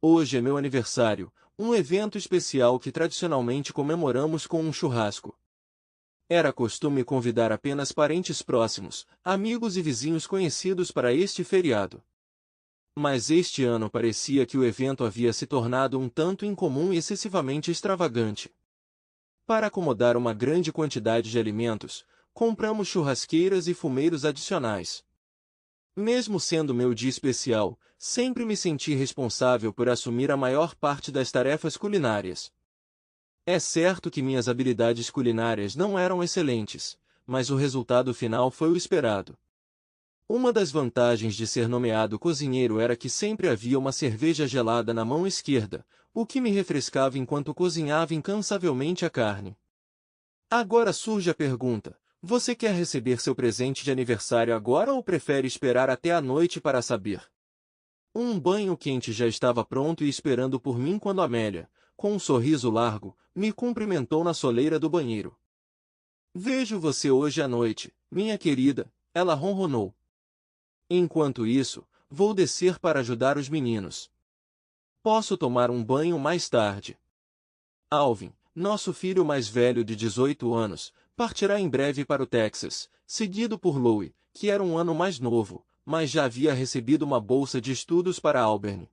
Hoje é meu aniversário, um evento especial que tradicionalmente comemoramos com um churrasco. Era costume convidar apenas parentes próximos, amigos e vizinhos conhecidos para este feriado. Mas este ano parecia que o evento havia se tornado um tanto incomum e excessivamente extravagante. Para acomodar uma grande quantidade de alimentos, compramos churrasqueiras e fumeiros adicionais. Mesmo sendo meu dia especial, sempre me senti responsável por assumir a maior parte das tarefas culinárias. É certo que minhas habilidades culinárias não eram excelentes, mas o resultado final foi o esperado. Uma das vantagens de ser nomeado cozinheiro era que sempre havia uma cerveja gelada na mão esquerda, o que me refrescava enquanto cozinhava incansavelmente a carne. Agora surge a pergunta: você quer receber seu presente de aniversário agora ou prefere esperar até a noite para saber? Um banho quente já estava pronto e esperando por mim quando Amélia, com um sorriso largo, me cumprimentou na soleira do banheiro. Vejo você hoje à noite, minha querida, ela ronronou. Enquanto isso, vou descer para ajudar os meninos. Posso tomar um banho mais tarde. Alvin, nosso filho mais velho de 18 anos, partirá em breve para o Texas, seguido por Louie, que era um ano mais novo, mas já havia recebido uma bolsa de estudos para Auburn.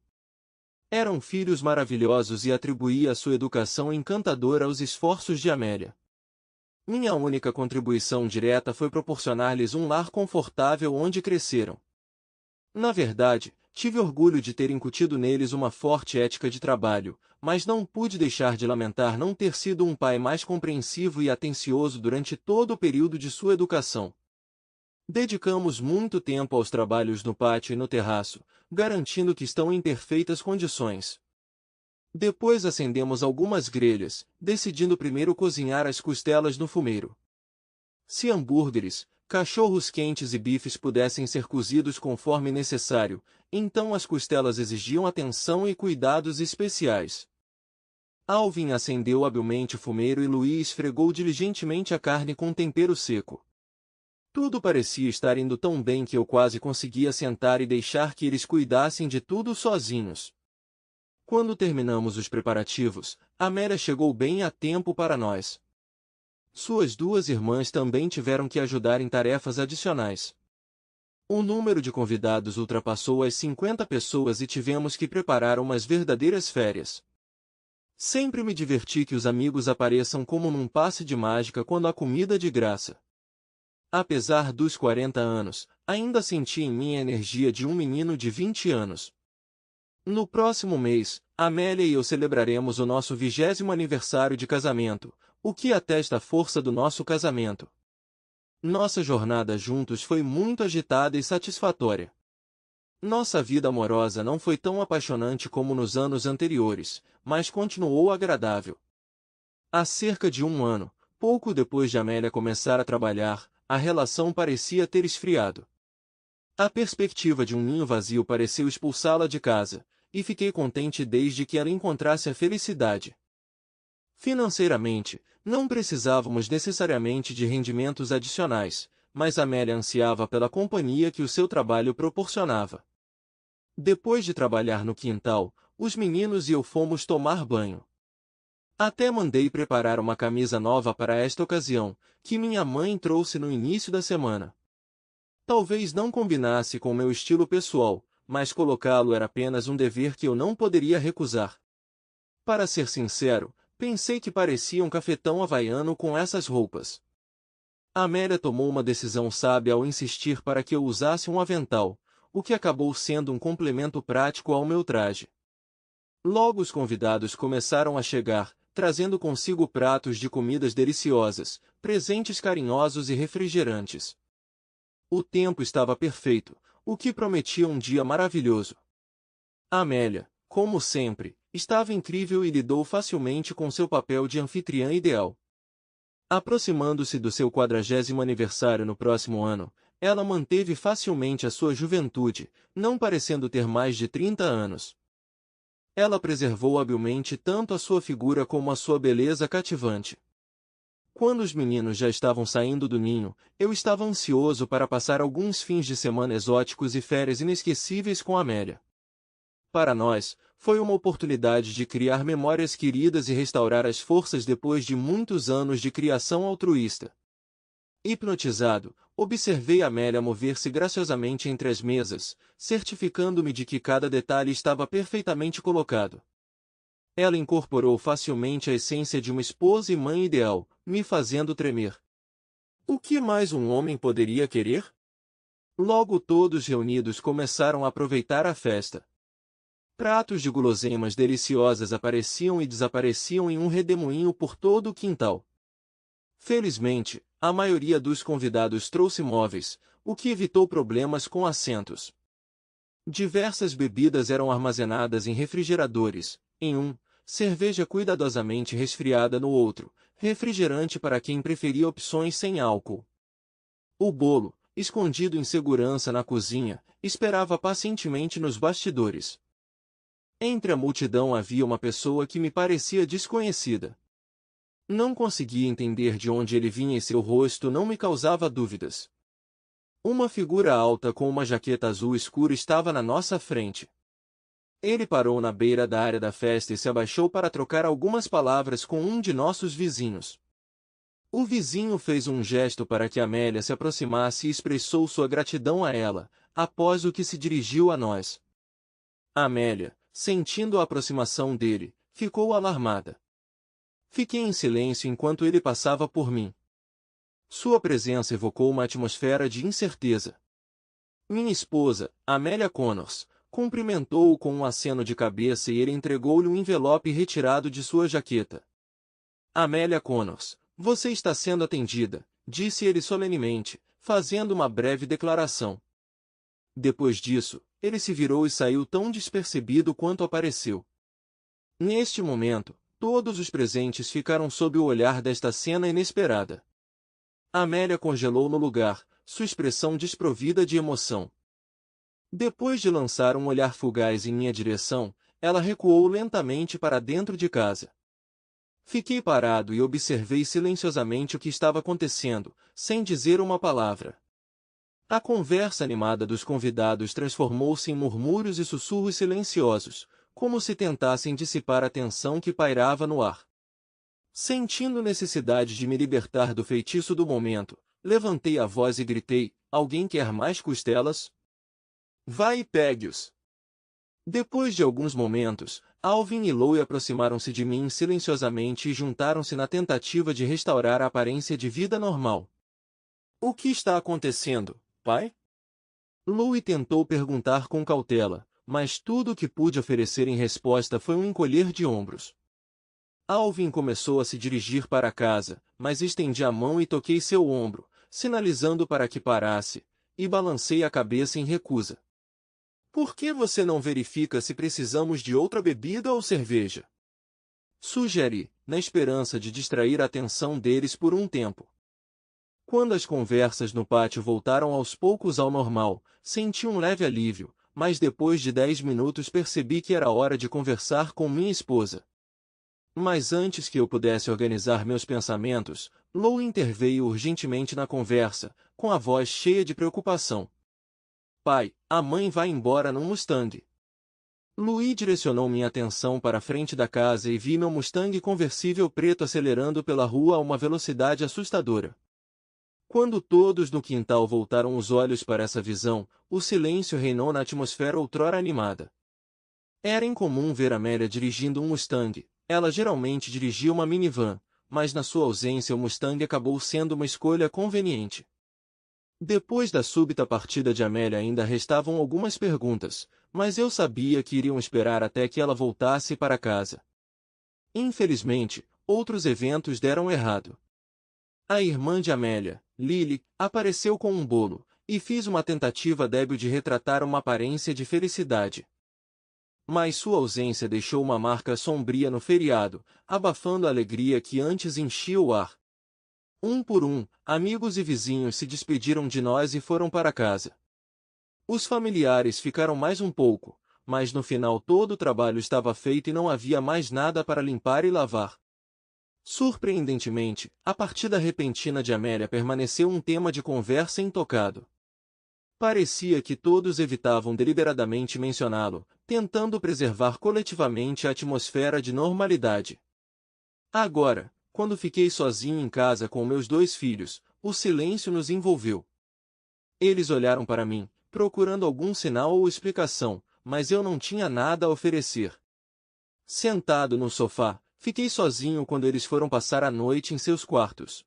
Eram filhos maravilhosos e atribuía a sua educação encantadora aos esforços de Amélia. Minha única contribuição direta foi proporcionar-lhes um lar confortável onde cresceram. Na verdade, tive orgulho de ter incutido neles uma forte ética de trabalho, mas não pude deixar de lamentar não ter sido um pai mais compreensivo e atencioso durante todo o período de sua educação. Dedicamos muito tempo aos trabalhos no pátio e no terraço, garantindo que estão em perfeitas condições. Depois acendemos algumas grelhas, decidindo primeiro cozinhar as costelas no fumeiro. Se hambúrgueres, cachorros quentes e bifes pudessem ser cozidos conforme necessário, então as costelas exigiam atenção e cuidados especiais. Alvin acendeu habilmente o fumeiro e Louis esfregou diligentemente a carne com tempero seco. Tudo parecia estar indo tão bem que eu quase conseguia sentar e deixar que eles cuidassem de tudo sozinhos. Quando terminamos os preparativos, Amélia chegou bem a tempo para nós. Suas duas irmãs também tiveram que ajudar em tarefas adicionais. O número de convidados ultrapassou as 50 pessoas e tivemos que preparar umas verdadeiras férias. Sempre me diverti que os amigos apareçam como num passe de mágica quando há comida de graça. Apesar dos 40 anos, ainda senti em mim a energia de um menino de 20 anos. No próximo mês, Amélia e eu celebraremos o nosso 20º aniversário de casamento, o que atesta a força do nosso casamento. Nossa jornada juntos foi muito agitada e satisfatória. Nossa vida amorosa não foi tão apaixonante como nos anos anteriores, mas continuou agradável. Há cerca de um ano, pouco depois de Amélia começar a trabalhar, a relação parecia ter esfriado. A perspectiva de um ninho vazio pareceu expulsá-la de casa, e fiquei contente desde que ela encontrasse a felicidade. Financeiramente, não precisávamos necessariamente de rendimentos adicionais, mas Amélia ansiava pela companhia que o seu trabalho proporcionava. Depois de trabalhar no quintal, os meninos e eu fomos tomar banho. Até mandei preparar uma camisa nova para esta ocasião, que minha mãe trouxe no início da semana. Talvez não combinasse com meu estilo pessoal, mas colocá-lo era apenas um dever que eu não poderia recusar. Para ser sincero, pensei que parecia um cafetão havaiano com essas roupas. Amélia tomou uma decisão sábia ao insistir para que eu usasse um avental, o que acabou sendo um complemento prático ao meu traje. Logo os convidados começaram a chegar, trazendo consigo pratos de comidas deliciosas, presentes carinhosos e refrigerantes. O tempo estava perfeito, o que prometia um dia maravilhoso. Amélia, como sempre, estava incrível e lidou facilmente com seu papel de anfitriã ideal. Aproximando-se do seu 40º aniversário no próximo ano, ela manteve facilmente a sua juventude, não parecendo ter mais de 30 anos. Ela preservou habilmente tanto a sua figura como a sua beleza cativante. Quando os meninos já estavam saindo do ninho, eu estava ansioso para passar alguns fins de semana exóticos e férias inesquecíveis com Amélia. Para nós, Foi uma oportunidade de criar memórias queridas e restaurar as forças depois de muitos anos de criação altruísta. Hipnotizado, observei Amélia mover-se graciosamente entre as mesas, certificando-me de que cada detalhe estava perfeitamente colocado. Ela incorporou facilmente a essência de uma esposa e mãe ideal, me fazendo tremer. O que mais um homem poderia querer? Logo todos reunidos começaram a aproveitar a festa. Pratos de guloseimas deliciosas apareciam e desapareciam em um redemoinho por todo o quintal. Felizmente, a maioria dos convidados trouxe móveis, o que evitou problemas com assentos. Diversas bebidas eram armazenadas em refrigeradores, em um, cerveja cuidadosamente resfriada no outro, refrigerante para quem preferia opções sem álcool. O bolo, escondido em segurança na cozinha, esperava pacientemente nos bastidores. Entre a multidão havia uma pessoa que me parecia desconhecida. Não conseguia entender de onde ele vinha e seu rosto não me causava dúvidas. Uma figura alta com uma jaqueta azul escuro estava na nossa frente. Ele parou na beira da área da festa e se abaixou para trocar algumas palavras com um de nossos vizinhos. O vizinho fez um gesto para que Amélia se aproximasse e expressou sua gratidão a ela, após o que se dirigiu a nós. Amélia, sentindo a aproximação dele, ficou alarmada. Fiquei em silêncio enquanto ele passava por mim. Sua presença evocou uma atmosfera de incerteza. Minha esposa, Amélia Connors, cumprimentou-o com um aceno de cabeça e ele entregou-lhe um envelope retirado de sua jaqueta. Amélia Connors, você está sendo atendida, disse ele solenemente, fazendo uma breve declaração. Depois disso, ele se virou e saiu tão despercebido quanto apareceu. Neste momento, todos os presentes ficaram sob o olhar desta cena inesperada. Amélia congelou no lugar, sua expressão desprovida de emoção. Depois de lançar um olhar fugaz em minha direção, ela recuou lentamente para dentro de casa. Fiquei parado e observei silenciosamente o que estava acontecendo, sem dizer uma palavra. A conversa animada dos convidados transformou-se em murmúrios e sussurros silenciosos, como se tentassem dissipar a tensão que pairava no ar. Sentindo necessidade de me libertar do feitiço do momento, levantei a voz e gritei, alguém quer mais costelas? Vai e pegue-os! Depois de alguns momentos, Alvin e Louie aproximaram-se de mim silenciosamente e juntaram-se na tentativa de restaurar a aparência de vida normal. O que está acontecendo, pai? Louie tentou perguntar com cautela, mas tudo o que pude oferecer em resposta foi um encolher de ombros. Alvin começou a se dirigir para casa, mas estendi a mão e toquei seu ombro, sinalizando para que parasse, e balancei a cabeça em recusa. Por que você não verifica se precisamos de outra bebida ou cerveja? Sugeri, na esperança de distrair a atenção deles por um tempo. Quando as conversas no pátio voltaram aos poucos ao normal, senti um leve alívio, mas depois de 10 minutos percebi que era hora de conversar com minha esposa. Mas antes que eu pudesse organizar meus pensamentos, Lou interveio urgentemente na conversa, com a voz cheia de preocupação. Pai, a mãe vai embora num Mustang. Louie direcionou minha atenção para a frente da casa e vi meu Mustang conversível preto acelerando pela rua a uma velocidade assustadora. Quando todos no quintal voltaram os olhos para essa visão, o silêncio reinou na atmosfera outrora animada. Era incomum ver Amélia dirigindo um Mustang, ela geralmente dirigia uma minivan, mas na sua ausência o Mustang acabou sendo uma escolha conveniente. Depois da súbita partida de Amélia ainda restavam algumas perguntas, mas eu sabia que iriam esperar até que ela voltasse para casa. Infelizmente, outros eventos deram errado. A irmã de Amélia, Lily, apareceu com um bolo, e fiz uma tentativa débil de retratar uma aparência de felicidade. Mas sua ausência deixou uma marca sombria no feriado, abafando a alegria que antes enchia o ar. Um por um, amigos e vizinhos se despediram de nós e foram para casa. Os familiares ficaram mais um pouco, mas no final todo o trabalho estava feito e não havia mais nada para limpar e lavar. Surpreendentemente, a partida repentina de Amélia permaneceu um tema de conversa intocado. Parecia que todos evitavam deliberadamente mencioná-lo, tentando preservar coletivamente a atmosfera de normalidade. Agora, quando fiquei sozinho em casa com meus 2 filhos, o silêncio nos envolveu. Eles olharam para mim, procurando algum sinal ou explicação, mas eu não tinha nada a oferecer. Sentado no sofá, fiquei sozinho quando eles foram passar a noite em seus quartos.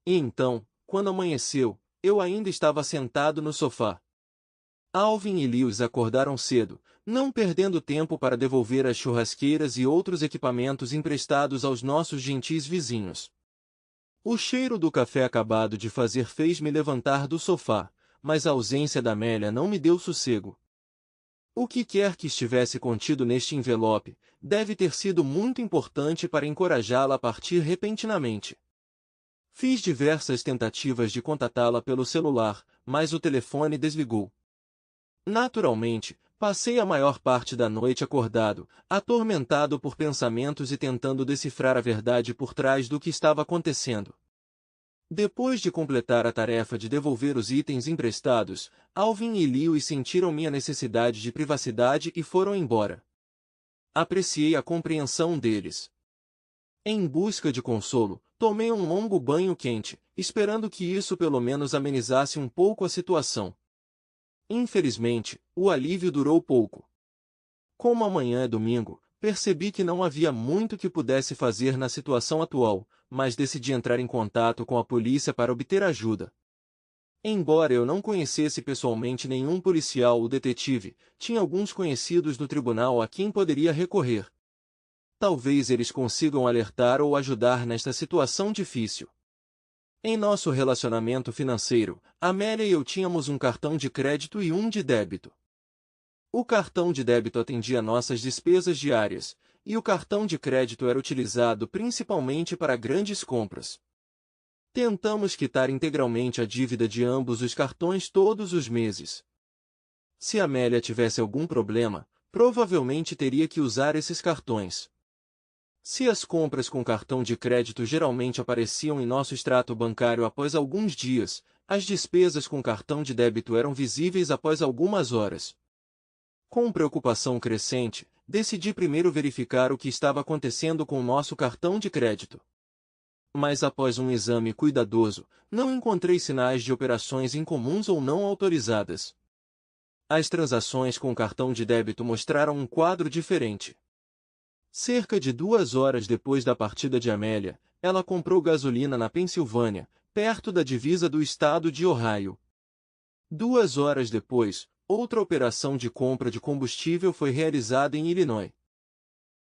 E então, quando amanheceu, eu ainda estava sentado no sofá. Alvin e Lewis acordaram cedo, não perdendo tempo para devolver as churrasqueiras e outros equipamentos emprestados aos nossos gentis vizinhos. O cheiro do café acabado de fazer fez-me levantar do sofá, mas a ausência da Amélia não me deu sossego. O que quer que estivesse contido neste envelope, deve ter sido muito importante para encorajá-la a partir repentinamente. Fiz diversas tentativas de contatá-la pelo celular, mas o telefone desligou. Naturalmente, passei a maior parte da noite acordado, atormentado por pensamentos e tentando decifrar a verdade por trás do que estava acontecendo. Depois de completar a tarefa de devolver os itens emprestados, Alvin e Lewis sentiram minha necessidade de privacidade e foram embora. Apreciei a compreensão deles. Em busca de consolo, tomei um longo banho quente, esperando que isso pelo menos amenizasse um pouco a situação. Infelizmente, o alívio durou pouco. Como amanhã é domingo, percebi que não havia muito que pudesse fazer na situação atual, mas decidi entrar em contato com a polícia para obter ajuda. Embora eu não conhecesse pessoalmente nenhum policial ou detetive, tinha alguns conhecidos no tribunal a quem poderia recorrer. Talvez eles consigam alertar ou ajudar nesta situação difícil. Em nosso relacionamento financeiro, Amélia e eu tínhamos um cartão de crédito e um de débito. O cartão de débito atendia nossas despesas diárias, e o cartão de crédito era utilizado principalmente para grandes compras. Tentamos quitar integralmente a dívida de ambos os cartões todos os meses. Se Amélia tivesse algum problema, provavelmente teria que usar esses cartões. Se as compras com cartão de crédito geralmente apareciam em nosso extrato bancário após alguns dias, as despesas com cartão de débito eram visíveis após algumas horas. Com preocupação crescente, decidi primeiro verificar o que estava acontecendo com nosso cartão de crédito. Mas após um exame cuidadoso, não encontrei sinais de operações incomuns ou não autorizadas. As transações com cartão de débito mostraram um quadro diferente. Cerca de 2 horas depois da partida de Amélia, ela comprou gasolina na Pensilvânia, perto da divisa do estado de Ohio. 2 horas depois, outra operação de compra de combustível foi realizada em Illinois.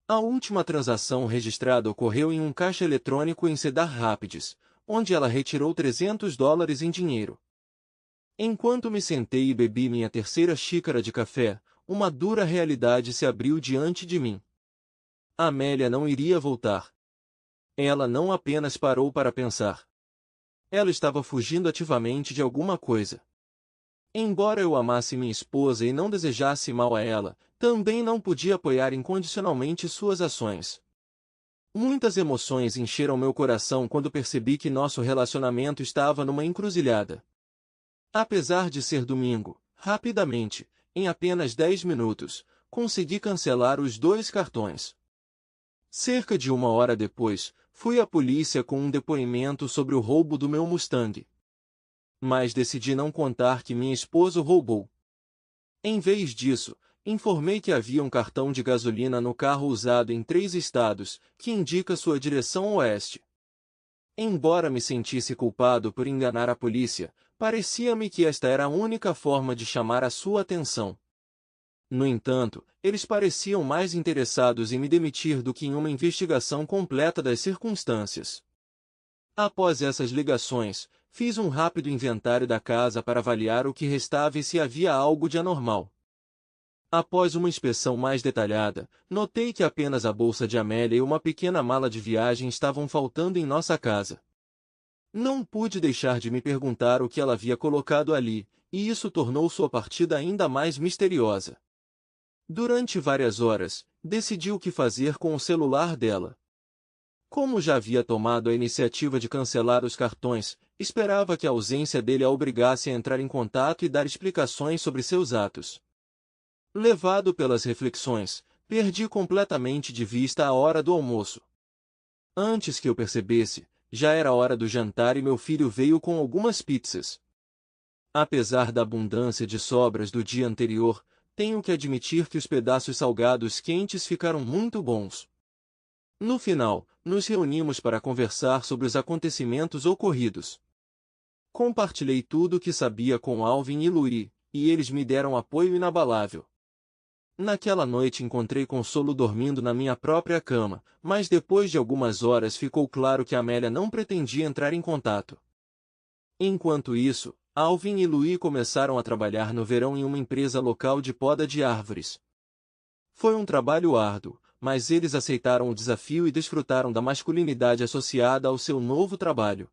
A última transação registrada ocorreu em um caixa eletrônico em Cedar Rapids, onde ela retirou $300 em dinheiro. Enquanto me sentei e bebi minha terceira xícara de café, uma dura realidade se abriu diante de mim. Amélia não iria voltar. Ela não apenas parou para pensar. Ela estava fugindo ativamente de alguma coisa. Embora eu amasse minha esposa e não desejasse mal a ela, também não podia apoiar incondicionalmente suas ações. Muitas emoções encheram meu coração quando percebi que nosso relacionamento estava numa encruzilhada. Apesar de ser domingo, rapidamente, em apenas 10 minutos, consegui cancelar os 2 cartões. Cerca de 1 hora depois, fui à polícia com um depoimento sobre o roubo do meu Mustang. Mas decidi não contar que minha esposa o roubou. Em vez disso, informei que havia um cartão de gasolina no carro usado em 3 estados, que indica sua direção oeste. Embora me sentisse culpado por enganar a polícia, parecia-me que esta era a única forma de chamar a sua atenção. No entanto, eles pareciam mais interessados em me demitir do que em uma investigação completa das circunstâncias. Após essas ligações, fiz um rápido inventário da casa para avaliar o que restava e se havia algo de anormal. Após uma inspeção mais detalhada, notei que apenas a bolsa de Amélia e uma pequena mala de viagem estavam faltando em nossa casa. Não pude deixar de me perguntar o que ela havia colocado ali, e isso tornou sua partida ainda mais misteriosa. Durante várias horas, decidi o que fazer com o celular dela. Como já havia tomado a iniciativa de cancelar os cartões, esperava que a ausência dele a obrigasse a entrar em contato e dar explicações sobre seus atos. Levado pelas reflexões, perdi completamente de vista a hora do almoço. Antes que eu percebesse, já era hora do jantar e meu filho veio com algumas pizzas. Apesar da abundância de sobras do dia anterior, tenho que admitir que os pedaços salgados quentes ficaram muito bons. No final, nos reunimos para conversar sobre os acontecimentos ocorridos. Compartilhei tudo o que sabia com Alvin e Louie, e eles me deram apoio inabalável. Naquela noite encontrei consolo dormindo na minha própria cama, mas depois de algumas horas ficou claro que Amélia não pretendia entrar em contato. Enquanto isso, Alvin e Louie começaram a trabalhar no verão em uma empresa local de poda de árvores. Foi um trabalho árduo, mas eles aceitaram o desafio e desfrutaram da masculinidade associada ao seu novo trabalho.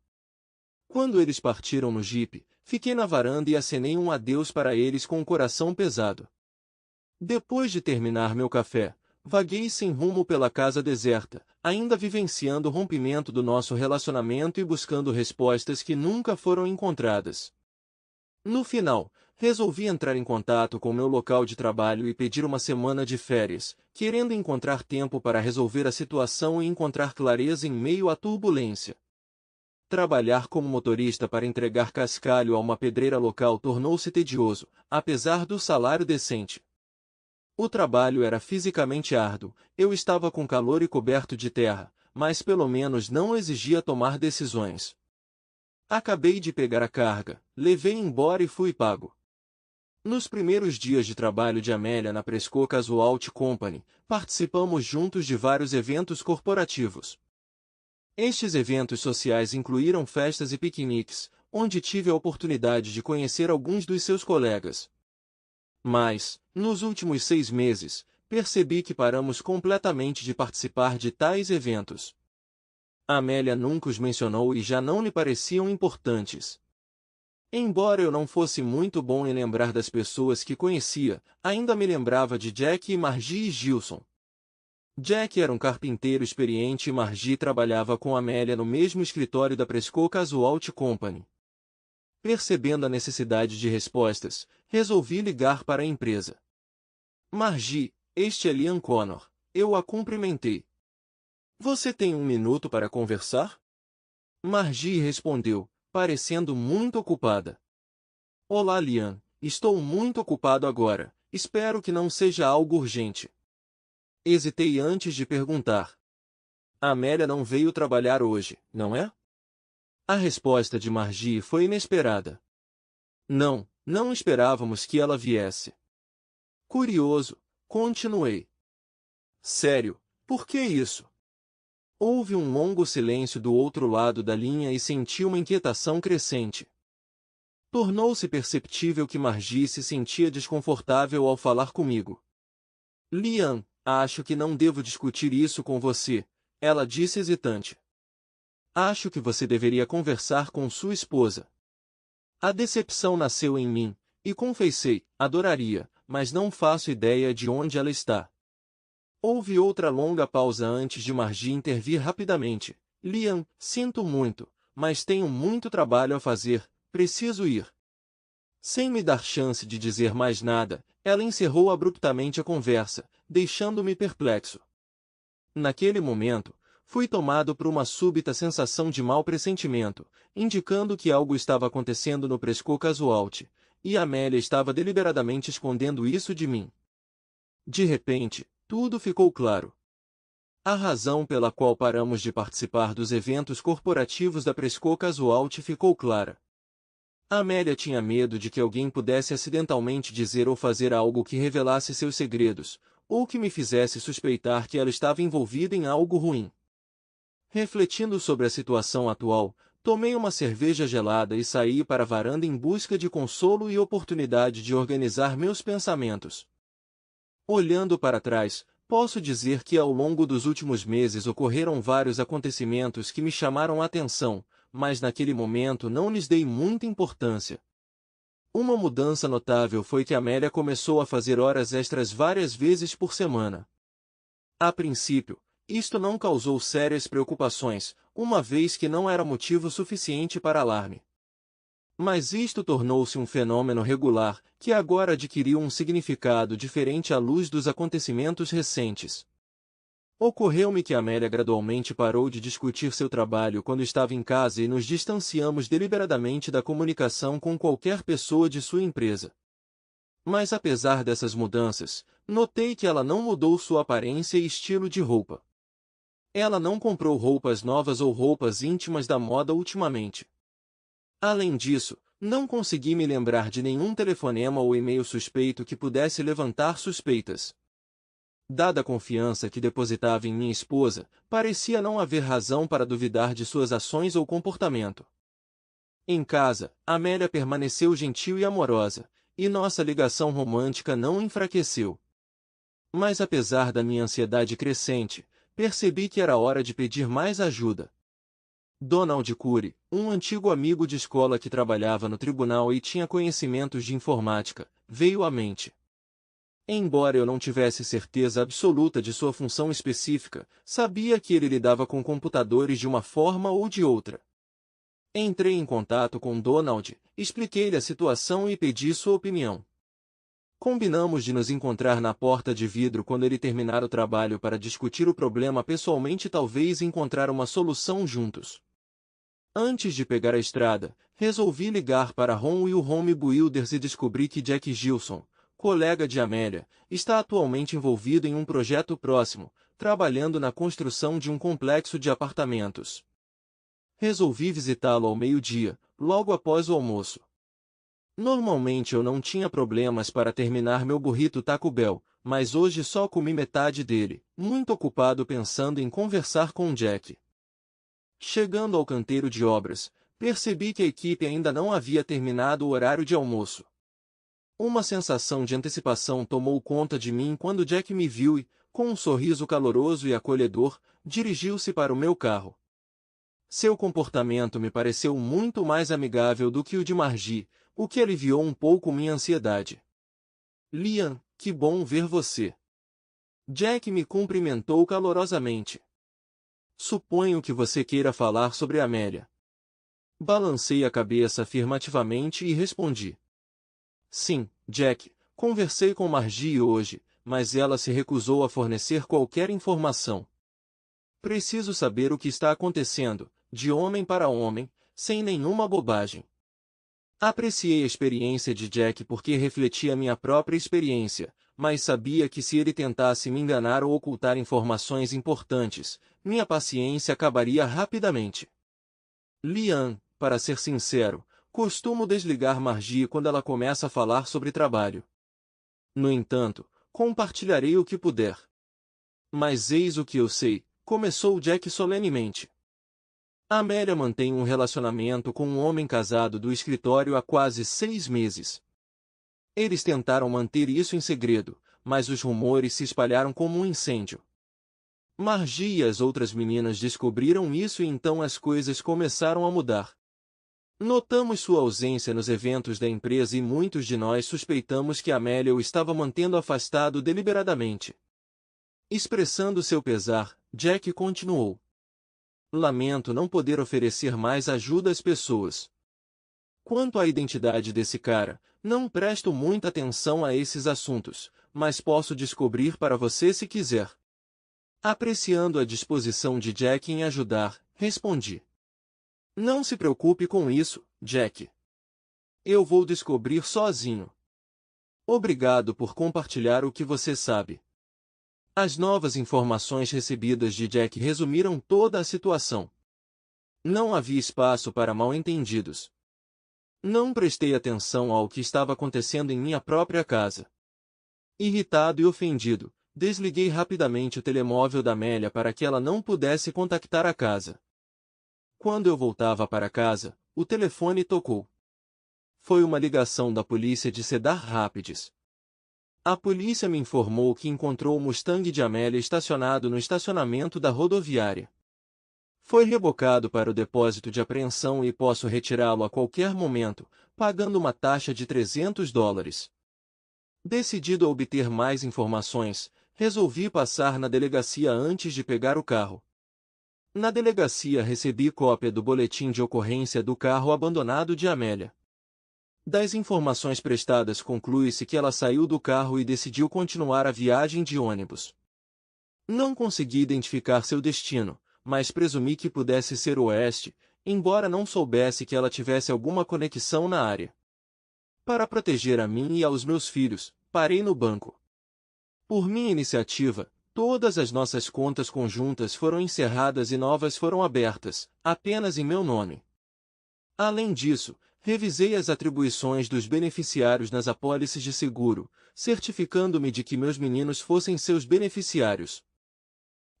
Quando eles partiram no jipe, fiquei na varanda e acenei um adeus para eles com o coração pesado. Depois de terminar meu café, vaguei sem rumo pela casa deserta, ainda vivenciando o rompimento do nosso relacionamento e buscando respostas que nunca foram encontradas. No final, resolvi entrar em contato com meu local de trabalho e pedir uma semana de férias, querendo encontrar tempo para resolver a situação e encontrar clareza em meio à turbulência. Trabalhar como motorista para entregar cascalho a uma pedreira local tornou-se tedioso, apesar do salário decente. O trabalho era fisicamente árduo, eu estava com calor e coberto de terra, mas pelo menos não exigia tomar decisões. Acabei de pegar a carga, levei embora e fui pago. Nos primeiros dias de trabalho de Amélia na Presco Casualty Company, participamos juntos de vários eventos corporativos. Estes eventos sociais incluíram festas e piqueniques, onde tive a oportunidade de conhecer alguns dos seus colegas. Mas, nos últimos 6 meses, percebi que paramos completamente de participar de tais eventos. Amélia nunca os mencionou e já não lhe pareciam importantes. Embora eu não fosse muito bom em lembrar das pessoas que conhecia, ainda me lembrava de Jack e Margie e Gilson. Jack era um carpinteiro experiente e Margie trabalhava com Amélia no mesmo escritório da Presco Casualty Company. Percebendo a necessidade de respostas, resolvi ligar para a empresa. Margie, este é Liam Connor. Eu a cumprimentei. Você tem 1 minuto para conversar? Margie respondeu, parecendo muito ocupada. Olá, Liam. Estou muito ocupado agora. Espero que não seja algo urgente. Hesitei antes de perguntar. Amélia não veio trabalhar hoje, não é? A resposta de Margie foi inesperada. Não, não esperávamos que ela viesse. Curioso, continuei. Sério, por que isso? Houve um longo silêncio do outro lado da linha e senti uma inquietação crescente. Tornou-se perceptível que Margie se sentia desconfortável ao falar comigo. Liam, acho que não devo discutir isso com você, ela disse hesitante. Acho que você deveria conversar com sua esposa. A decepção nasceu em mim, e confessei, adoraria, mas não faço ideia de onde ela está. Houve outra longa pausa antes de Margie intervir rapidamente. Liam, sinto muito, mas tenho muito trabalho a fazer, preciso ir. Sem me dar chance de dizer mais nada, ela encerrou abruptamente a conversa, deixando-me perplexo. Naquele momento, fui tomado por uma súbita sensação de mau pressentimento, indicando que algo estava acontecendo no Presco Casualty, e Amélia estava deliberadamente escondendo isso de mim. De repente, tudo ficou claro. A razão pela qual paramos de participar dos eventos corporativos da Presco Casualty ficou clara. Amélia tinha medo de que alguém pudesse acidentalmente dizer ou fazer algo que revelasse seus segredos, ou que me fizesse suspeitar que ela estava envolvida em algo ruim. Refletindo sobre a situação atual, tomei uma cerveja gelada e saí para a varanda em busca de consolo e oportunidade de organizar meus pensamentos. Olhando para trás, posso dizer que ao longo dos últimos meses ocorreram vários acontecimentos que me chamaram a atenção, mas naquele momento não lhes dei muita importância. Uma mudança notável foi que Amélia começou a fazer horas extras várias vezes por semana. A princípio, isto não causou sérias preocupações, uma vez que não era motivo suficiente para alarme. Mas isto tornou-se um fenômeno regular, que agora adquiriu um significado diferente à luz dos acontecimentos recentes. Ocorreu-me que Amélia gradualmente parou de discutir seu trabalho quando estava em casa e nos distanciamos deliberadamente da comunicação com qualquer pessoa de sua empresa. Mas apesar dessas mudanças, notei que ela não mudou sua aparência e estilo de roupa. Ela não comprou roupas novas ou roupas íntimas da moda ultimamente. Além disso, não consegui me lembrar de nenhum telefonema ou e-mail suspeito que pudesse levantar suspeitas. Dada a confiança que depositava em minha esposa, parecia não haver razão para duvidar de suas ações ou comportamento. Em casa, Amélia permaneceu gentil e amorosa, e nossa ligação romântica não enfraqueceu. Mas apesar da minha ansiedade crescente, percebi que era hora de pedir mais ajuda. Donald Curry, um antigo amigo de escola que trabalhava no tribunal e tinha conhecimentos de informática, veio à mente. Embora eu não tivesse certeza absoluta de sua função específica, sabia que ele lidava com computadores de uma forma ou de outra. Entrei em contato com Donald, expliquei-lhe a situação e pedi sua opinião. Combinamos de nos encontrar na porta de vidro quando ele terminar o trabalho para discutir o problema pessoalmente e talvez encontrar uma solução juntos. Antes de pegar a estrada, resolvi ligar para Ron e o Home Builders e descobri que Jack Gilson, colega de Amélia, está atualmente envolvido em um projeto próximo, trabalhando na construção de um complexo de apartamentos. Resolvi visitá-lo ao meio-dia, logo após o almoço. Normalmente eu não tinha problemas para terminar meu burrito Taco Bell, mas hoje só comi metade dele, muito ocupado pensando em conversar com Jack. Chegando ao canteiro de obras, percebi que a equipe ainda não havia terminado o horário de almoço. Uma sensação de antecipação tomou conta de mim quando Jack me viu e, com um sorriso caloroso e acolhedor, dirigiu-se para o meu carro. Seu comportamento me pareceu muito mais amigável do que o de Margie, o que aliviou um pouco minha ansiedade. Liam, que bom ver você. Jack me cumprimentou calorosamente. Suponho que você queira falar sobre Amélia. Balancei a cabeça afirmativamente e respondi. Sim, Jack, conversei com Margie hoje, mas ela se recusou a fornecer qualquer informação. Preciso saber o que está acontecendo, de homem para homem, sem nenhuma bobagem. Apreciei a experiência de Jack porque refletia minha própria experiência, mas sabia que se ele tentasse me enganar ou ocultar informações importantes, minha paciência acabaria rapidamente. Liam, para ser sincero, costumo desligar Margie quando ela começa a falar sobre trabalho. No entanto, compartilharei o que puder. Mas eis o que eu sei, começou Jack solenemente. Amélia mantém um relacionamento com um homem casado do escritório há quase 6 meses. Eles tentaram manter isso em segredo, mas os rumores se espalharam como um incêndio. Margie e as outras meninas descobriram isso e então as coisas começaram a mudar. Notamos sua ausência nos eventos da empresa e muitos de nós suspeitamos que Amélia o estava mantendo afastado deliberadamente. Expressando seu pesar, Jack continuou. Lamento não poder oferecer mais ajuda às pessoas. Quanto à identidade desse cara, não presto muita atenção a esses assuntos, mas posso descobrir para você se quiser. Apreciando a disposição de Jack em ajudar, respondi. Não se preocupe com isso, Jack. Eu vou descobrir sozinho. Obrigado por compartilhar o que você sabe. As novas informações recebidas de Jack resumiram toda a situação. Não havia espaço para mal-entendidos. Não prestei atenção ao que estava acontecendo em minha própria casa. Irritado e ofendido, desliguei rapidamente o telemóvel da Amélia para que ela não pudesse contactar a casa. Quando eu voltava para casa, o telefone tocou. Foi uma ligação da polícia de Cedar Rapids. A polícia me informou que encontrou o Mustang de Amélia estacionado no estacionamento da rodoviária. Foi rebocado para o depósito de apreensão e posso retirá-lo a qualquer momento, pagando uma taxa de $300. Decidido a obter mais informações, resolvi passar na delegacia antes de pegar o carro. Na delegacia recebi cópia do boletim de ocorrência do carro abandonado de Amélia. Das informações prestadas conclui-se que ela saiu do carro e decidiu continuar a viagem de ônibus. Não consegui identificar seu destino, mas presumi que pudesse ser o oeste, embora não soubesse que ela tivesse alguma conexão na área. Para proteger a mim e aos meus filhos, parei no banco. Por minha iniciativa, todas as nossas contas conjuntas foram encerradas e novas foram abertas, apenas em meu nome. Além disso, revisei as atribuições dos beneficiários nas apólices de seguro, certificando-me de que meus meninos fossem seus beneficiários.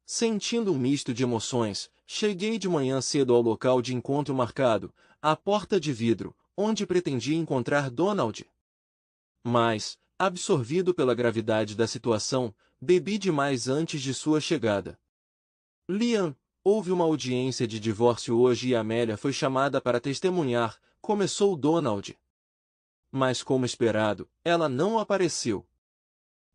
Sentindo um misto de emoções, cheguei de manhã cedo ao local de encontro marcado, à porta de vidro, onde pretendia encontrar Donald. Mas, absorvido pela gravidade da situação, bebi demais antes de sua chegada. Liam, houve uma audiência de divórcio hoje e Amélia foi chamada para testemunhar, começou Donald. Mas como esperado, ela não apareceu.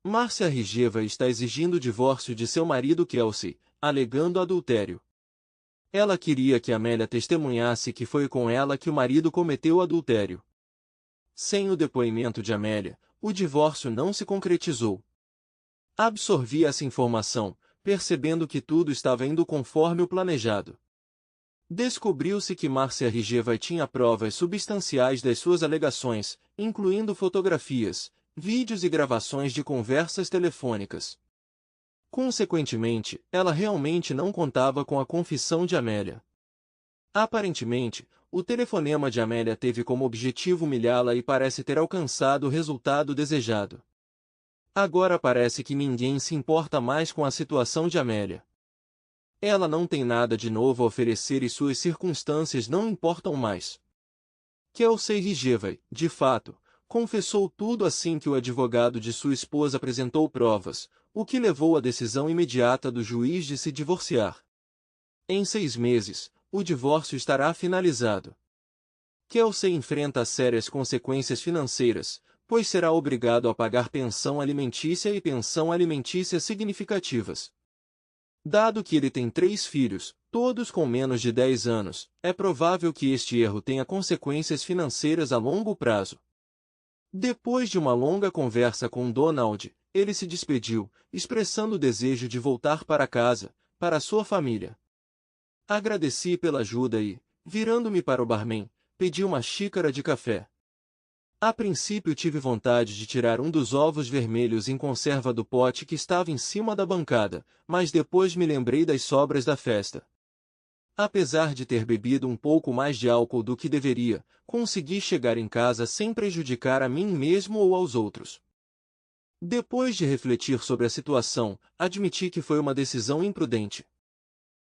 Márcia Rijeva está exigindo o divórcio de seu marido Kelsey, alegando adultério. Ela queria que Amélia testemunhasse que foi com ela que o marido cometeu adultério. Sem o depoimento de Amélia, o divórcio não se concretizou. Absorvi essa informação, percebendo que tudo estava indo conforme o planejado. Descobriu-se que Márcia Rijeva tinha provas substanciais das suas alegações, incluindo fotografias, vídeos e gravações de conversas telefônicas. Consequentemente, ela realmente não contava com a confissão de Amélia. Aparentemente, o telefonema de Amélia teve como objetivo humilhá-la e parece ter alcançado o resultado desejado. Agora parece que ninguém se importa mais com a situação de Amélia. Ela não tem nada de novo a oferecer e suas circunstâncias não importam mais. Kelsey Rijeva, de fato, confessou tudo assim que o advogado de sua esposa apresentou provas, o que levou à decisão imediata do juiz de se divorciar. Em 6 meses, o divórcio estará finalizado. Kelsey enfrenta sérias consequências financeiras, pois será obrigado a pagar pensão alimentícia e pensão alimentícia significativas. Dado que ele tem 3 filhos, todos com menos de 10 anos, é provável que este erro tenha consequências financeiras a longo prazo. Depois de uma longa conversa com Donald, ele se despediu, expressando o desejo de voltar para casa, para sua família. Agradeci pela ajuda e, virando-me para o barman, pedi uma xícara de café. A princípio tive vontade de tirar um dos ovos vermelhos em conserva do pote que estava em cima da bancada, mas depois me lembrei das sobras da festa. Apesar de ter bebido um pouco mais de álcool do que deveria, consegui chegar em casa sem prejudicar a mim mesmo ou aos outros. Depois de refletir sobre a situação, admiti que foi uma decisão imprudente.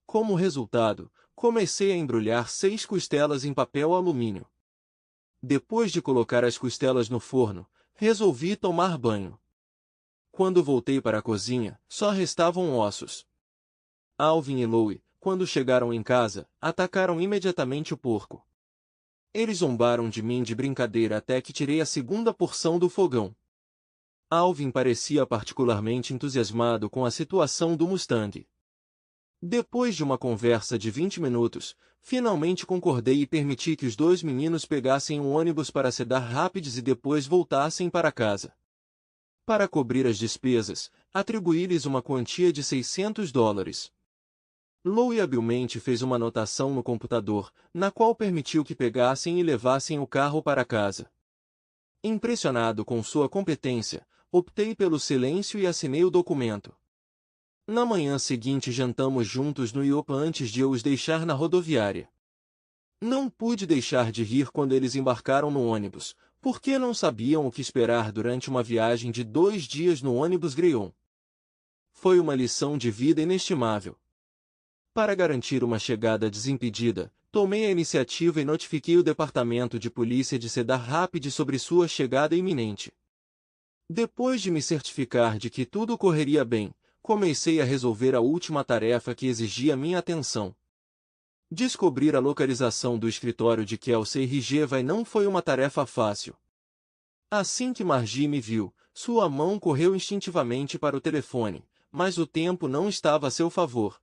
Como resultado, comecei a embrulhar 6 costelas em papel alumínio. Depois de colocar as costelas no forno, resolvi tomar banho. Quando voltei para a cozinha, só restavam ossos. Alvin e Louie, quando chegaram em casa, atacaram imediatamente o porco. Eles zombaram de mim de brincadeira até que tirei a segunda porção do fogão. Alvin parecia particularmente entusiasmado com a situação do Mustang. Depois de uma conversa de 20 minutos, finalmente concordei e permiti que os 2 meninos pegassem um ônibus para Cedar Rapids e depois voltassem para casa. Para cobrir as despesas, atribuí-lhes uma quantia de $600. Louie habilmente fez uma anotação no computador, na qual permitiu que pegassem e levassem o carro para casa. Impressionado com sua competência, optei pelo silêncio e assinei o documento. Na manhã seguinte jantamos juntos no IOPA antes de eu os deixar na rodoviária. Não pude deixar de rir quando eles embarcaram no ônibus, porque não sabiam o que esperar durante uma viagem de 2 dias no ônibus Greyhound. Foi uma lição de vida inestimável. Para garantir uma chegada desimpedida, tomei a iniciativa e notifiquei o departamento de polícia de Cedar Rapids sobre sua chegada iminente. Depois de me certificar de que tudo correria bem, comecei a resolver a última tarefa que exigia minha atenção. Descobrir a localização do escritório de Kelsey Rijeva não foi uma tarefa fácil. Assim que Margie me viu, sua mão correu instintivamente para o telefone, mas o tempo não estava a seu favor.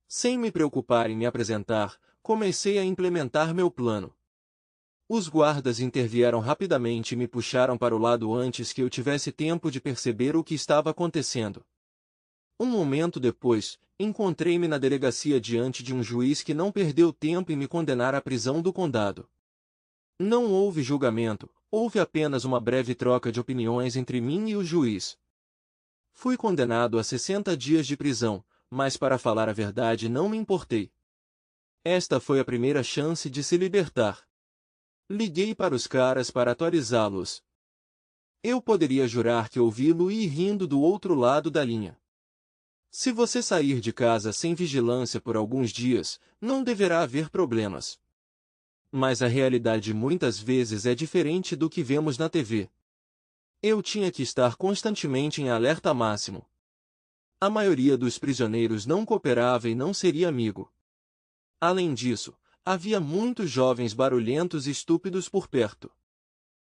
Sem me preocupar em me apresentar, comecei a implementar meu plano. Os guardas intervieram rapidamente e me puxaram para o lado antes que eu tivesse tempo de perceber o que estava acontecendo. Um momento depois, encontrei-me na delegacia diante de um juiz que não perdeu tempo em me condenar à prisão do condado. Não houve julgamento, houve apenas uma breve troca de opiniões entre mim e o juiz. Fui condenado a 60 dias de prisão, mas para falar a verdade não me importei. Esta foi a primeira chance de se libertar. Liguei para os caras para atualizá-los. Eu poderia jurar que ouvi Louis rindo do outro lado da linha. Se você sair de casa sem vigilância por alguns dias, não deverá haver problemas. Mas a realidade muitas vezes é diferente do que vemos na TV. Eu tinha que estar constantemente em alerta máximo. A maioria dos prisioneiros não cooperava e não seria amigo. Além disso, havia muitos jovens barulhentos e estúpidos por perto.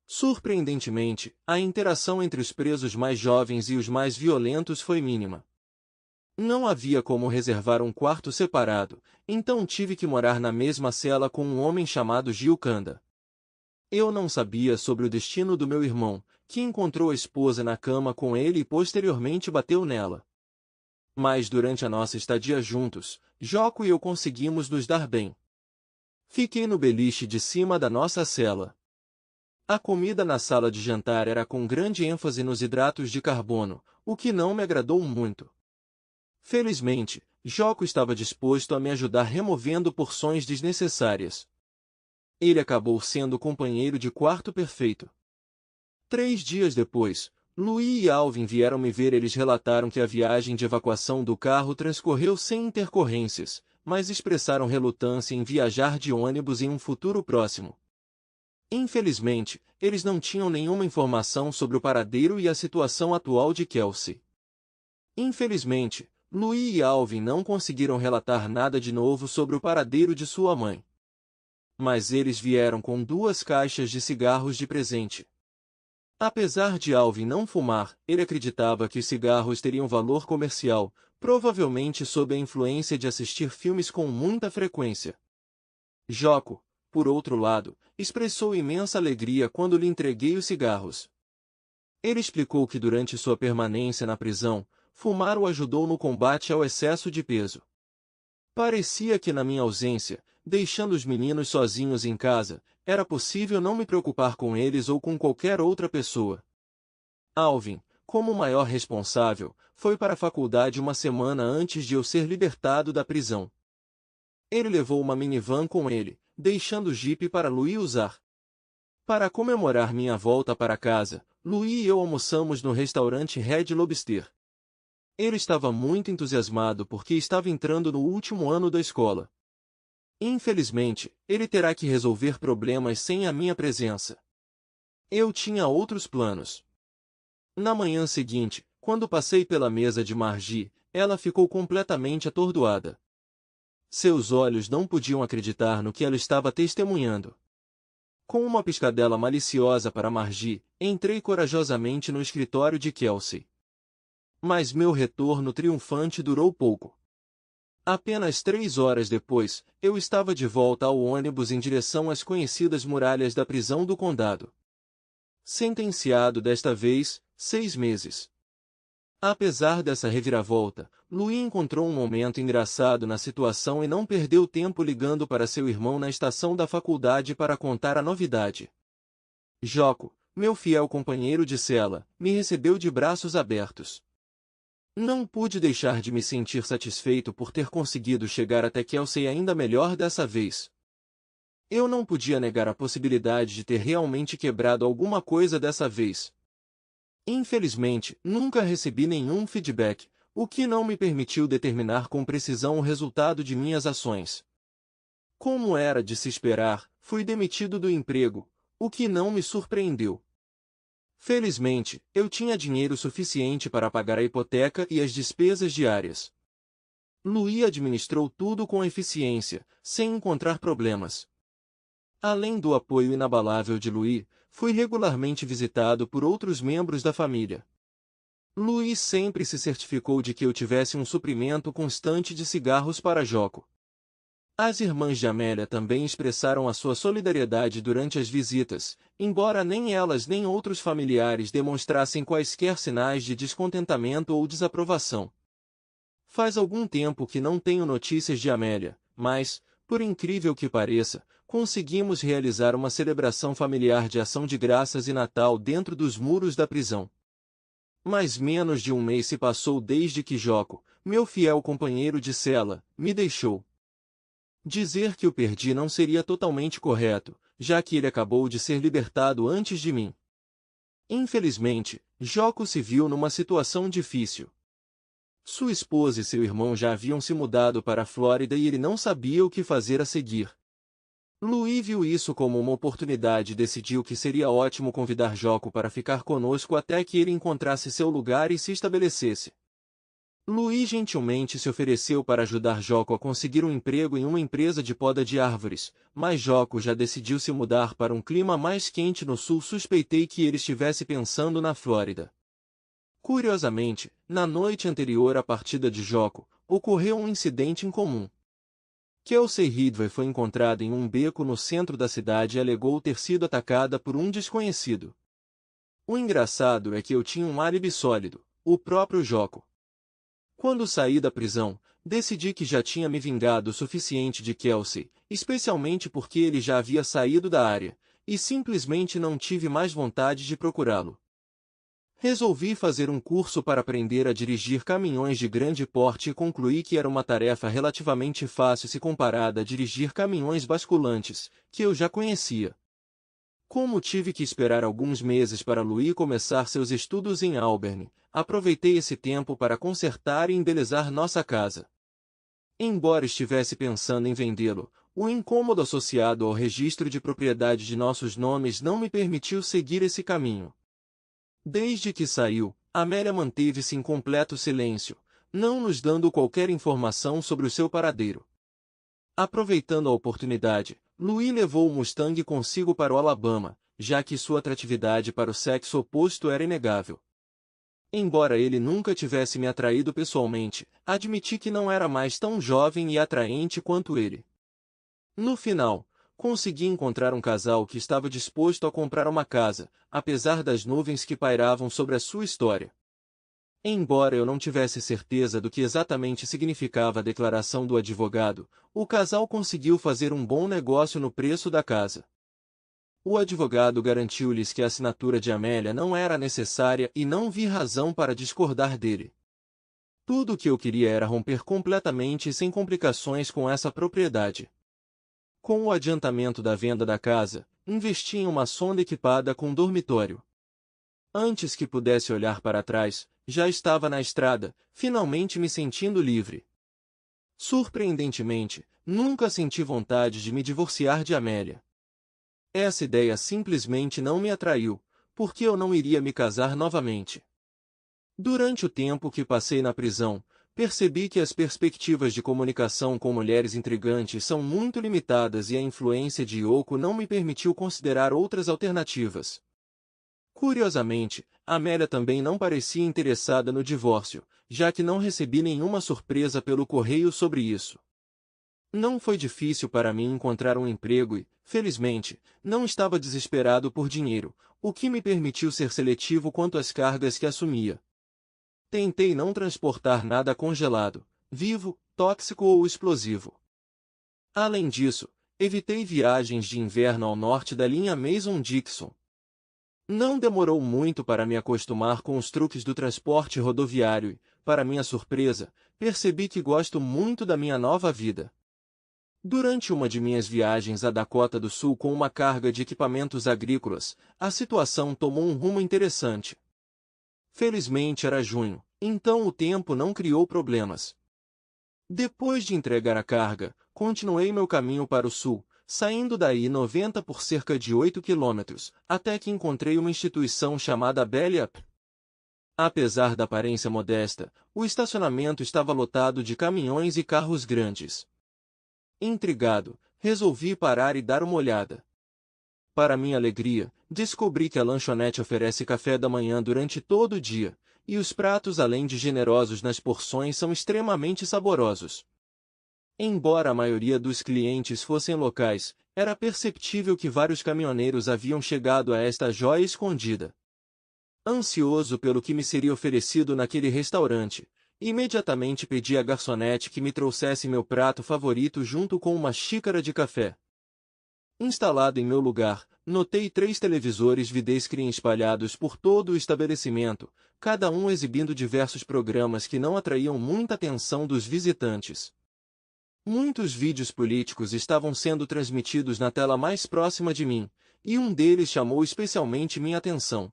Surpreendentemente, a interação entre os presos mais jovens e os mais violentos foi mínima. Não havia como reservar um quarto separado, então tive que morar na mesma cela com um homem chamado Gil Kanda. Eu não sabia sobre o destino do meu irmão, que encontrou a esposa na cama com ele e posteriormente bateu nela. Mas durante a nossa estadia juntos, Joco e eu conseguimos nos dar bem. Fiquei no beliche de cima da nossa cela. A comida na sala de jantar era com grande ênfase nos hidratos de carbono, o que não me agradou muito. Felizmente, Joco estava disposto a me ajudar removendo porções desnecessárias. Ele acabou sendo o companheiro de quarto perfeito. 3 dias depois, Louis e Alvin vieram me ver. Eles relataram que a viagem de evacuação do carro transcorreu sem intercorrências, mas expressaram relutância em viajar de ônibus em um futuro próximo. Infelizmente, eles não tinham nenhuma informação sobre o paradeiro e a situação atual de Kelsey. Infelizmente, Louis e Alvin não conseguiram relatar nada de novo sobre o paradeiro de sua mãe. Mas eles vieram com 2 caixas de cigarros de presente. Apesar de Alvin não fumar, ele acreditava que os cigarros teriam valor comercial, provavelmente sob a influência de assistir filmes com muita frequência. Joco, por outro lado, expressou imensa alegria quando lhe entreguei os cigarros. Ele explicou que durante sua permanência na prisão, fumar o ajudou no combate ao excesso de peso. Parecia que na minha ausência, deixando os meninos sozinhos em casa, era possível não me preocupar com eles ou com qualquer outra pessoa. Alvin, como maior responsável, foi para a faculdade uma semana antes de eu ser libertado da prisão. Ele levou uma minivan com ele, deixando o jipe para Louis usar. Para comemorar minha volta para casa, Louis e eu almoçamos no restaurante Red Lobster. Ele estava muito entusiasmado porque estava entrando no último ano da escola. Infelizmente, ele terá que resolver problemas sem a minha presença. Eu tinha outros planos. Na manhã seguinte, quando passei pela mesa de Margie, ela ficou completamente atordoada. Seus olhos não podiam acreditar no que ela estava testemunhando. Com uma piscadela maliciosa para Margie, entrei corajosamente no escritório de Kelsey. Mas meu retorno triunfante durou pouco. Apenas 3 horas depois, eu estava de volta ao ônibus em direção às conhecidas muralhas da prisão do condado. Sentenciado desta vez, 6 meses. Apesar dessa reviravolta, Louis encontrou um momento engraçado na situação e não perdeu tempo ligando para seu irmão na estação da faculdade para contar a novidade. Joco, meu fiel companheiro de cela, me recebeu de braços abertos. Não pude deixar de me sentir satisfeito por ter conseguido chegar até Kelsey ainda melhor dessa vez. Eu não podia negar a possibilidade de ter realmente quebrado alguma coisa dessa vez. Infelizmente, nunca recebi nenhum feedback, o que não me permitiu determinar com precisão o resultado de minhas ações. Como era de se esperar, fui demitido do emprego, o que não me surpreendeu. Felizmente, eu tinha dinheiro suficiente para pagar a hipoteca e as despesas diárias. Louis administrou tudo com eficiência, sem encontrar problemas. Além do apoio inabalável de Louis, fui regularmente visitado por outros membros da família. Louis sempre se certificou de que eu tivesse um suprimento constante de cigarros para Joco. As irmãs de Amélia também expressaram a sua solidariedade durante as visitas, embora nem elas nem outros familiares demonstrassem quaisquer sinais de descontentamento ou desaprovação. Faz algum tempo que não tenho notícias de Amélia, mas, por incrível que pareça, conseguimos realizar uma celebração familiar de ação de graças e Natal dentro dos muros da prisão. Mas menos de um mês se passou desde que Joco, meu fiel companheiro de cela, me deixou. Dizer que o perdi não seria totalmente correto, já que ele acabou de ser libertado antes de mim. Infelizmente, Joco se viu numa situação difícil. Sua esposa e seu irmão já haviam se mudado para a Flórida e ele não sabia o que fazer a seguir. Louis viu isso como uma oportunidade e decidiu que seria ótimo convidar Joco para ficar conosco até que ele encontrasse seu lugar e se estabelecesse. Louis gentilmente se ofereceu para ajudar Joco a conseguir um emprego em uma empresa de poda de árvores, mas Joco já decidiu se mudar para um clima mais quente no sul. Suspeitei que ele estivesse pensando na Flórida. Curiosamente, na noite anterior à partida de Joco, ocorreu um incidente incomum. Kelsey Ridgway foi encontrada em um beco no centro da cidade e alegou ter sido atacada por um desconhecido. O engraçado é que eu tinha um álibi sólido, o próprio Joco. Quando saí da prisão, decidi que já tinha me vingado o suficiente de Kelsey, especialmente porque ele já havia saído da área, e simplesmente não tive mais vontade de procurá-lo. Resolvi fazer um curso para aprender a dirigir caminhões de grande porte e concluí que era uma tarefa relativamente fácil se comparada a dirigir caminhões basculantes, que eu já conhecia. Como tive que esperar alguns meses para Louis começar seus estudos em Auburn, aproveitei esse tempo para consertar e embelezar nossa casa. Embora estivesse pensando em vendê-lo, o incômodo associado ao registro de propriedade de nossos nomes não me permitiu seguir esse caminho. Desde que saiu, Amélia manteve-se em completo silêncio, não nos dando qualquer informação sobre o seu paradeiro. Aproveitando a oportunidade, Louis levou o Mustang consigo para o Alabama, já que sua atratividade para o sexo oposto era inegável. Embora ele nunca tivesse me atraído pessoalmente, admiti que não era mais tão jovem e atraente quanto ele. No final, consegui encontrar um casal que estava disposto a comprar uma casa, apesar das nuvens que pairavam sobre a sua história. Embora eu não tivesse certeza do que exatamente significava a declaração do advogado, o casal conseguiu fazer um bom negócio no preço da casa. O advogado garantiu-lhes que a assinatura de Amélia não era necessária e não vi razão para discordar dele. Tudo o que eu queria era romper completamente e sem complicações com essa propriedade. Com o adiantamento da venda da casa, investi em uma sonda equipada com dormitório. Antes que pudesse olhar para trás, já estava na estrada, finalmente me sentindo livre. Surpreendentemente, nunca senti vontade de me divorciar de Amélia. Essa ideia simplesmente não me atraiu, porque eu não iria me casar novamente. Durante o tempo que passei na prisão, percebi que as perspectivas de comunicação com mulheres intrigantes são muito limitadas e a influência de Yoko não me permitiu considerar outras alternativas. Curiosamente, Amélia também não parecia interessada no divórcio, já que não recebi nenhuma surpresa pelo correio sobre isso. Não foi difícil para mim encontrar um emprego e, felizmente, não estava desesperado por dinheiro, o que me permitiu ser seletivo quanto às cargas que assumia. Tentei não transportar nada congelado, vivo, tóxico ou explosivo. Além disso, evitei viagens de inverno ao norte da linha Mason-Dixon. Não demorou muito para me acostumar com os truques do transporte rodoviário e, para minha surpresa, percebi que gosto muito da minha nova vida. Durante uma de minhas viagens à Dakota do Sul com uma carga de equipamentos agrícolas, a situação tomou um rumo interessante. Felizmente era junho, então o tempo não criou problemas. Depois de entregar a carga, continuei meu caminho para o sul, saindo da I-90 por cerca de 8 quilômetros, até que encontrei uma instituição chamada Belly Up. Apesar da aparência modesta, o estacionamento estava lotado de caminhões e carros grandes. Intrigado, resolvi parar e dar uma olhada. Para minha alegria, descobri que a lanchonete oferece café da manhã durante todo o dia, e os pratos, além de generosos nas porções, são extremamente saborosos. Embora a maioria dos clientes fossem locais, era perceptível que vários caminhoneiros haviam chegado a esta joia escondida. Ansioso pelo que me seria oferecido naquele restaurante, imediatamente pedi à garçonete que me trouxesse meu prato favorito junto com uma xícara de café. Instalado em meu lugar, notei 3 televisores videscreen espalhados por todo o estabelecimento, cada um exibindo diversos programas que não atraíam muita atenção dos visitantes. Muitos vídeos políticos estavam sendo transmitidos na tela mais próxima de mim, e um deles chamou especialmente minha atenção.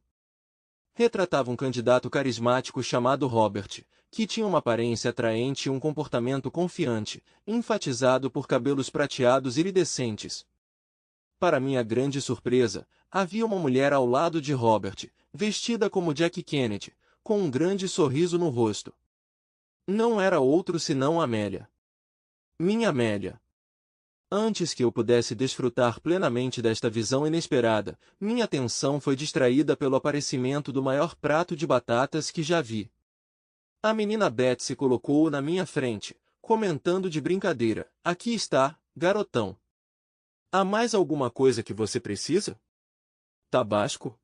Retratava um candidato carismático chamado Robert, que tinha uma aparência atraente e um comportamento confiante, enfatizado por cabelos prateados iridescentes. Para minha grande surpresa, havia uma mulher ao lado de Robert, vestida como Jack Kennedy, com um grande sorriso no rosto. Não era outro senão Amélia. Minha Amélia. Antes que eu pudesse desfrutar plenamente desta visão inesperada, minha atenção foi distraída pelo aparecimento do maior prato de batatas que já vi. A menina Betsy colocou-o na minha frente, comentando de brincadeira: "Aqui está, garotão. Há mais alguma coisa que você precisa? Tabasco?"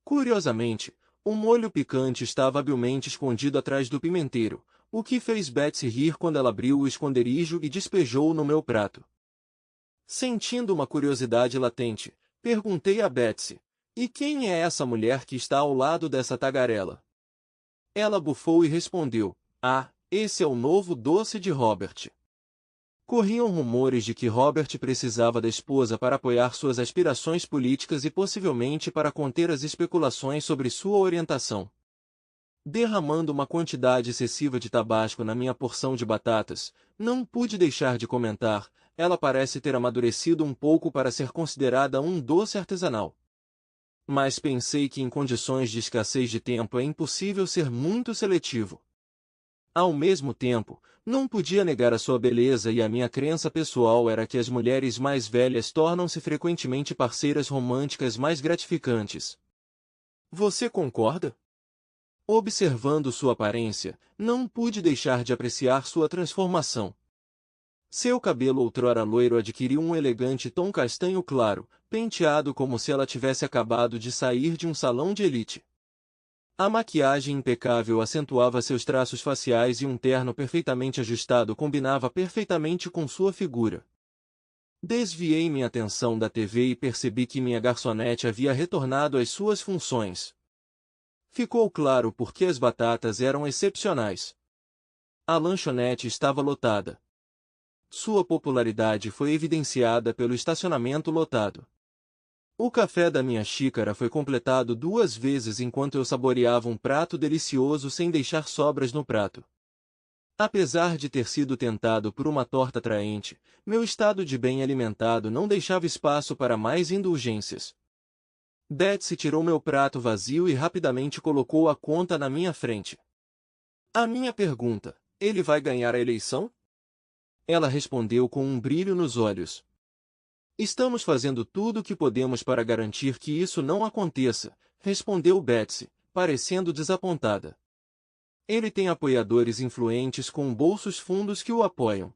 Curiosamente, um molho picante estava habilmente escondido atrás do pimenteiro, o que fez Betsy rir quando ela abriu o esconderijo e despejou-o no meu prato. Sentindo uma curiosidade latente, perguntei a Betsy: "E quem é essa mulher que está ao lado dessa tagarela?" Ela bufou e respondeu: "Ah, esse é o novo doce de Robert." Corriam rumores de que Robert precisava da esposa para apoiar suas aspirações políticas e possivelmente para conter as especulações sobre sua orientação. Derramando uma quantidade excessiva de tabasco na minha porção de batatas, não pude deixar de comentar: "Ela parece ter amadurecido um pouco para ser considerada um doce artesanal." Mas pensei que em condições de escassez de tempo é impossível ser muito seletivo. Ao mesmo tempo, não podia negar a sua beleza e a minha crença pessoal era que as mulheres mais velhas tornam-se frequentemente parceiras românticas mais gratificantes. Você concorda? Observando sua aparência, não pude deixar de apreciar sua transformação. Seu cabelo outrora loiro adquiriu um elegante tom castanho claro, penteado como se ela tivesse acabado de sair de um salão de elite. A maquiagem impecável acentuava seus traços faciais e um terno perfeitamente ajustado combinava perfeitamente com sua figura. Desviei minha atenção da TV e percebi que minha garçonete havia retornado às suas funções. Ficou claro por que as batatas eram excepcionais. A lanchonete estava lotada. Sua popularidade foi evidenciada pelo estacionamento lotado. O café da minha xícara foi completado 2 vezes enquanto eu saboreava um prato delicioso sem deixar sobras no prato. Apesar de ter sido tentado por uma torta atraente, meu estado de bem alimentado não deixava espaço para mais indulgências. Betsy tirou meu prato vazio e rapidamente colocou a conta na minha frente. A minha pergunta: "Ele vai ganhar a eleição?" Ela respondeu com um brilho nos olhos: "Estamos fazendo tudo o que podemos para garantir que isso não aconteça", respondeu Betsy, parecendo desapontada. "Ele tem apoiadores influentes com bolsos fundos que o apoiam.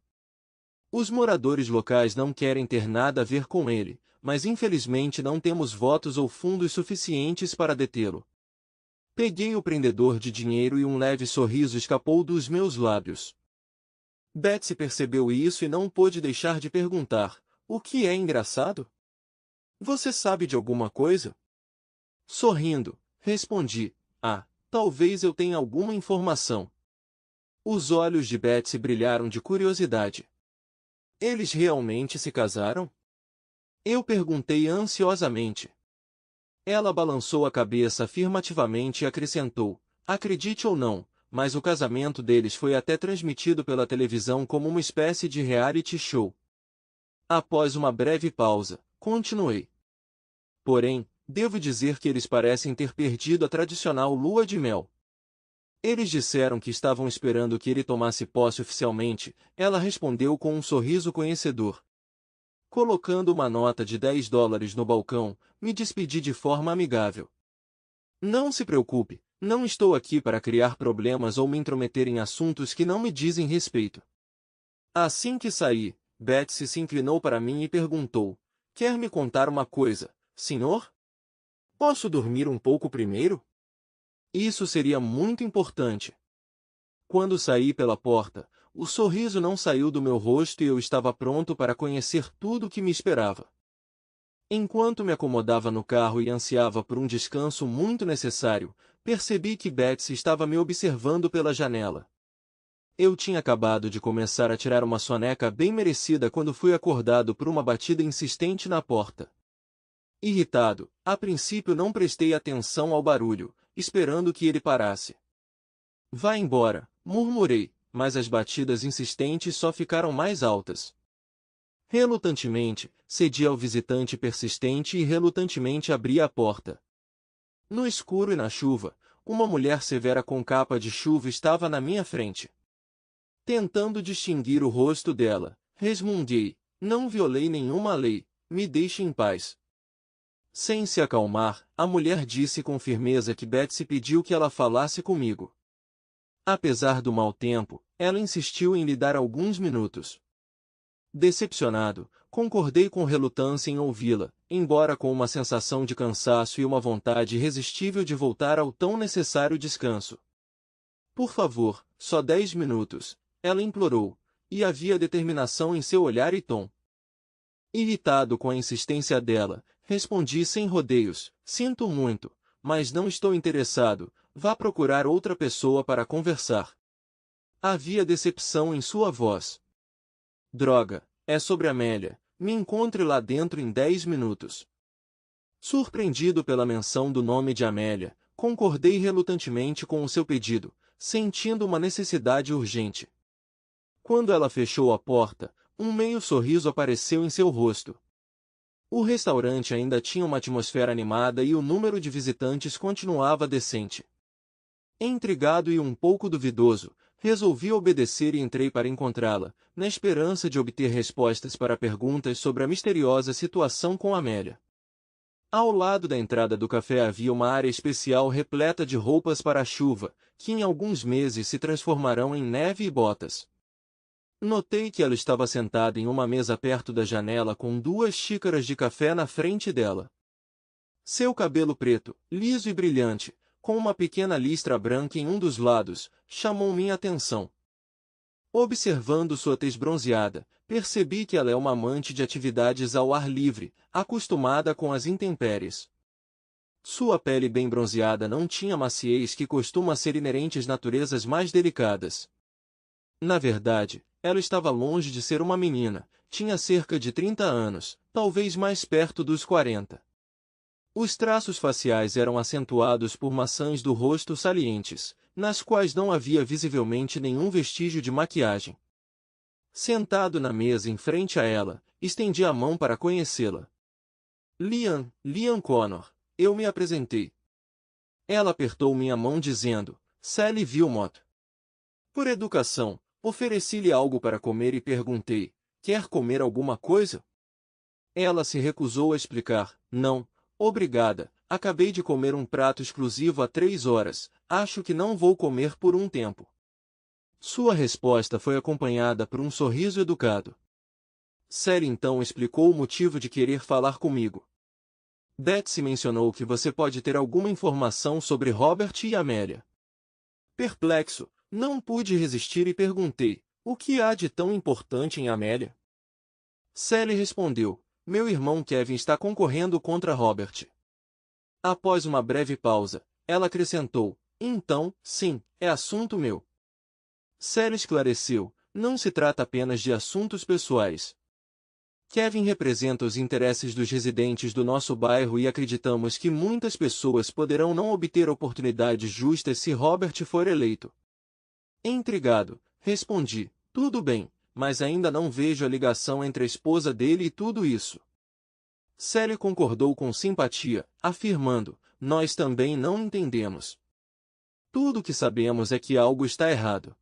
Os moradores locais não querem ter nada a ver com ele, mas infelizmente não temos votos ou fundos suficientes para detê-lo." Peguei o prendedor de dinheiro e um leve sorriso escapou dos meus lábios. Betsy percebeu isso e não pôde deixar de perguntar: "O que é engraçado? Você sabe de alguma coisa?" Sorrindo, respondi: "Ah, talvez eu tenha alguma informação." Os olhos de Betsy brilharam de curiosidade. "Eles realmente se casaram?" Eu perguntei ansiosamente. Ela balançou a cabeça afirmativamente e acrescentou: "Acredite ou não, mas o casamento deles foi até transmitido pela televisão como uma espécie de reality show." Após uma breve pausa, continuei: "Porém, devo dizer que eles parecem ter perdido a tradicional lua de mel." Eles disseram que estavam esperando que ele tomasse posse oficialmente, ela respondeu com um sorriso conhecedor. Colocando uma nota de $10 no balcão, me despedi de forma amigável. "Não se preocupe, não estou aqui para criar problemas ou me intrometer em assuntos que não me dizem respeito." Assim que saí, Betsy se inclinou para mim e perguntou: quer me contar uma coisa, senhor? Posso dormir um pouco primeiro? Isso seria muito importante. Quando saí pela porta, o sorriso não saiu do meu rosto e eu estava pronto para conhecer tudo o que me esperava. Enquanto me acomodava no carro e ansiava por um descanso muito necessário, percebi que Betsy estava me observando pela janela. Eu tinha acabado de começar a tirar uma soneca bem merecida quando fui acordado por uma batida insistente na porta. Irritado, a princípio não prestei atenção ao barulho, esperando que ele parasse. Vá embora, murmurei, mas as batidas insistentes só ficaram mais altas. Relutantemente, cedi ao visitante persistente e relutantemente abri a porta. No escuro e na chuva, uma mulher severa com capa de chuva estava na minha frente. Tentando distinguir o rosto dela, resmunguei: não violei nenhuma lei, me deixe em paz. Sem se acalmar, a mulher disse com firmeza que Betsy pediu que ela falasse comigo. Apesar do mau tempo, ela insistiu em lhe dar alguns minutos. Decepcionado, concordei com relutância em ouvi-la, embora com uma sensação de cansaço e uma vontade irresistível de voltar ao tão necessário descanso. Por favor, só 10 minutos, ela implorou, e havia determinação em seu olhar e tom. Irritado com a insistência dela, respondi sem rodeios: sinto muito, mas não estou interessado, vá procurar outra pessoa para conversar. Havia decepção em sua voz. Droga, é sobre Amélia, me encontre lá dentro em 10 minutos. Surpreendido pela menção do nome de Amélia, concordei relutantemente com o seu pedido, sentindo uma necessidade urgente. Quando ela fechou a porta, um meio sorriso apareceu em seu rosto. O restaurante ainda tinha uma atmosfera animada e o número de visitantes continuava decente. Intrigado e um pouco duvidoso, resolvi obedecer e entrei para encontrá-la, na esperança de obter respostas para perguntas sobre a misteriosa situação com Amélia. Ao lado da entrada do café havia uma área especial repleta de roupas para a chuva, que em alguns meses se transformarão em neve e botas. Notei que ela estava sentada em uma mesa perto da janela com 2 xícaras de café na frente dela. Seu cabelo preto, liso e brilhante, com uma pequena listra branca em um dos lados, chamou minha atenção. Observando sua tez bronzeada, percebi que ela é uma amante de atividades ao ar livre, acostumada com as intempéries. Sua pele bem bronzeada não tinha a maciez que costuma ser inerente às naturezas mais delicadas. Na verdade, ela estava longe de ser uma menina, tinha cerca de 30 anos, talvez mais perto dos 40. Os traços faciais eram acentuados por maçãs do rosto salientes, nas quais não havia visivelmente nenhum vestígio de maquiagem. Sentado na mesa em frente a ela, estendi a mão para conhecê-la. Liam Connor, eu me apresentei. Ela apertou minha mão dizendo: Sally Wilmot. Por educação, ofereci-lhe algo para comer e perguntei: quer comer alguma coisa? Ela se recusou a explicar: não, obrigada, acabei de comer um prato exclusivo há 3 horas, acho que não vou comer por um tempo. Sua resposta foi acompanhada por um sorriso educado. Sally então explicou o motivo de querer falar comigo. Betsy mencionou que você pode ter alguma informação sobre Robert e Amélia. Perplexo, não pude resistir e perguntei: o que há de tão importante em Amélia? Sally respondeu: meu irmão Kevin está concorrendo contra Robert. Após uma breve pausa, ela acrescentou: então, sim, é assunto meu. Sally esclareceu: não se trata apenas de assuntos pessoais. Kevin representa os interesses dos residentes do nosso bairro e acreditamos que muitas pessoas poderão não obter oportunidades justas se Robert for eleito. Intrigado, respondi: tudo bem, mas ainda não vejo a ligação entre a esposa dele e tudo isso. Sally concordou com simpatia, afirmando: nós também não entendemos. Tudo o que sabemos é que algo está errado.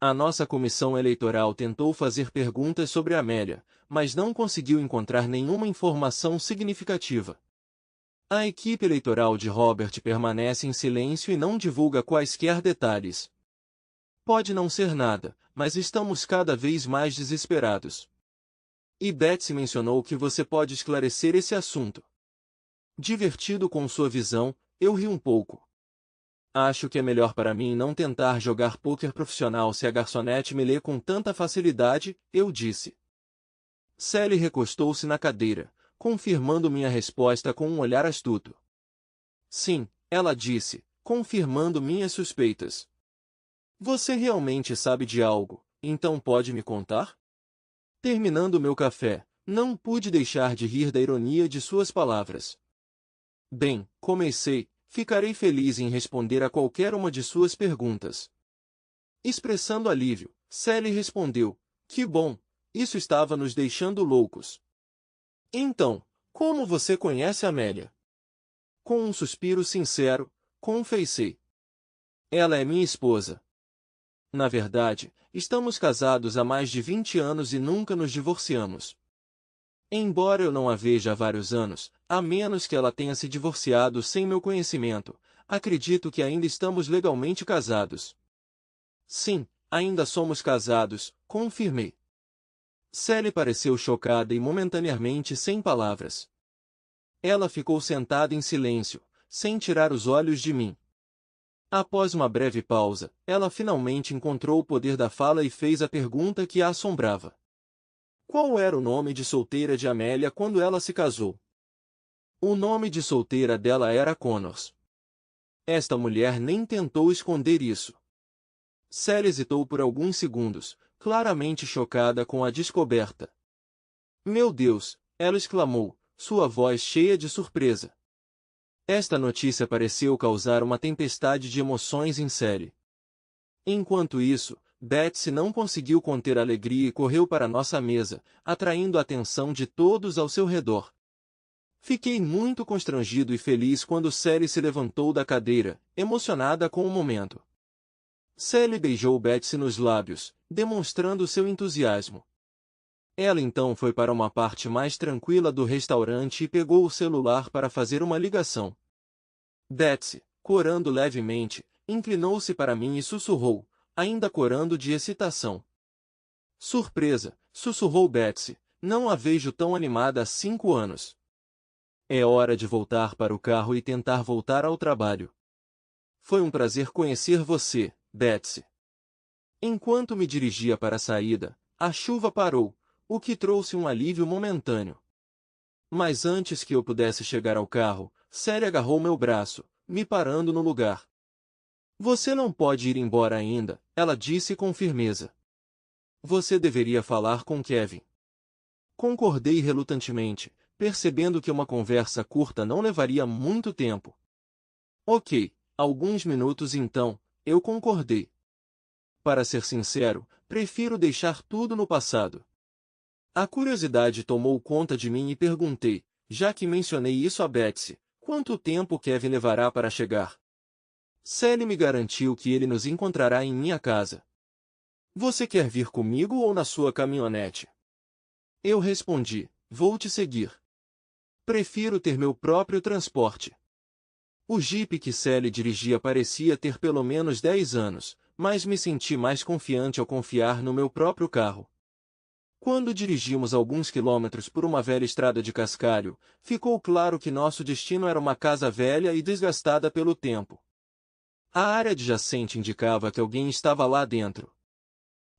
A nossa comissão eleitoral tentou fazer perguntas sobre Amélia, mas não conseguiu encontrar nenhuma informação significativa. A equipe eleitoral de Robert permanece em silêncio e não divulga quaisquer detalhes. Pode não ser nada, mas estamos cada vez mais desesperados. E Betsy mencionou que você pode esclarecer esse assunto. Divertido com sua visão, eu ri um pouco. Acho que é melhor para mim não tentar jogar pôquer profissional se a garçonete me lê com tanta facilidade, eu disse. Sally recostou-se na cadeira, confirmando minha resposta com um olhar astuto. Sim, ela disse, confirmando minhas suspeitas. Você realmente sabe de algo, então pode me contar? Terminando meu café, não pude deixar de rir da ironia de suas palavras. Bem, comecei, ficarei feliz em responder a qualquer uma de suas perguntas. Expressando alívio, Sally respondeu, que bom, isso estava nos deixando loucos. Então, como você conhece Amélia? Com um suspiro sincero, confessei. Ela é minha esposa. Na verdade, estamos casados há mais de 20 anos e nunca nos divorciamos. Embora eu não a veja há vários anos, a menos que ela tenha se divorciado sem meu conhecimento, acredito que ainda estamos legalmente casados. Sim, ainda somos casados, confirmei. Sally pareceu chocada e momentaneamente sem palavras. Ela ficou sentada em silêncio, sem tirar os olhos de mim. Após uma breve pausa, ela finalmente encontrou o poder da fala e fez a pergunta que a assombrava. Qual era o nome de solteira de Amélia quando ela se casou? O nome de solteira dela era Connors. Esta mulher nem tentou esconder isso. Sally hesitou por alguns segundos, claramente chocada com a descoberta. Meu Deus, ela exclamou, sua voz cheia de surpresa. Esta notícia pareceu causar uma tempestade de emoções em Sally. Enquanto isso, Betsy não conseguiu conter a alegria e correu para nossa mesa, atraindo a atenção de todos ao seu redor. Fiquei muito constrangido e feliz quando Sally se levantou da cadeira, emocionada com o momento. Sally beijou Betsy nos lábios, demonstrando seu entusiasmo. Ela então foi para uma parte mais tranquila do restaurante e pegou o celular para fazer uma ligação. Betsy, corando levemente, inclinou-se para mim e sussurrou, ainda corando de excitação. Surpresa, sussurrou Betsy, não a vejo tão animada há 5 anos. É hora de voltar para o carro e tentar voltar ao trabalho. Foi um prazer conhecer você, Betsy. Enquanto me dirigia para a saída, a chuva parou, o que trouxe um alívio momentâneo. Mas antes que eu pudesse chegar ao carro, Sally agarrou meu braço, me parando no lugar. Você não pode ir embora ainda, ela disse com firmeza. Você deveria falar com Kevin. Concordei relutantemente, percebendo que uma conversa curta não levaria muito tempo. Ok, alguns minutos então, eu concordei. Para ser sincero, prefiro deixar tudo no passado. A curiosidade tomou conta de mim e perguntei, já que mencionei isso a Betsy, quanto tempo Kevin levará para chegar? Sally me garantiu que ele nos encontrará em minha casa. Você quer vir comigo ou na sua caminhonete? Eu respondi, vou te seguir. Prefiro ter meu próprio transporte. O Jeep que Sally dirigia parecia ter pelo menos 10 anos, mas me senti mais confiante ao confiar no meu próprio carro. Quando dirigimos alguns quilômetros por uma velha estrada de cascalho, ficou claro que nosso destino era uma casa velha e desgastada pelo tempo. A área adjacente indicava que alguém estava lá dentro.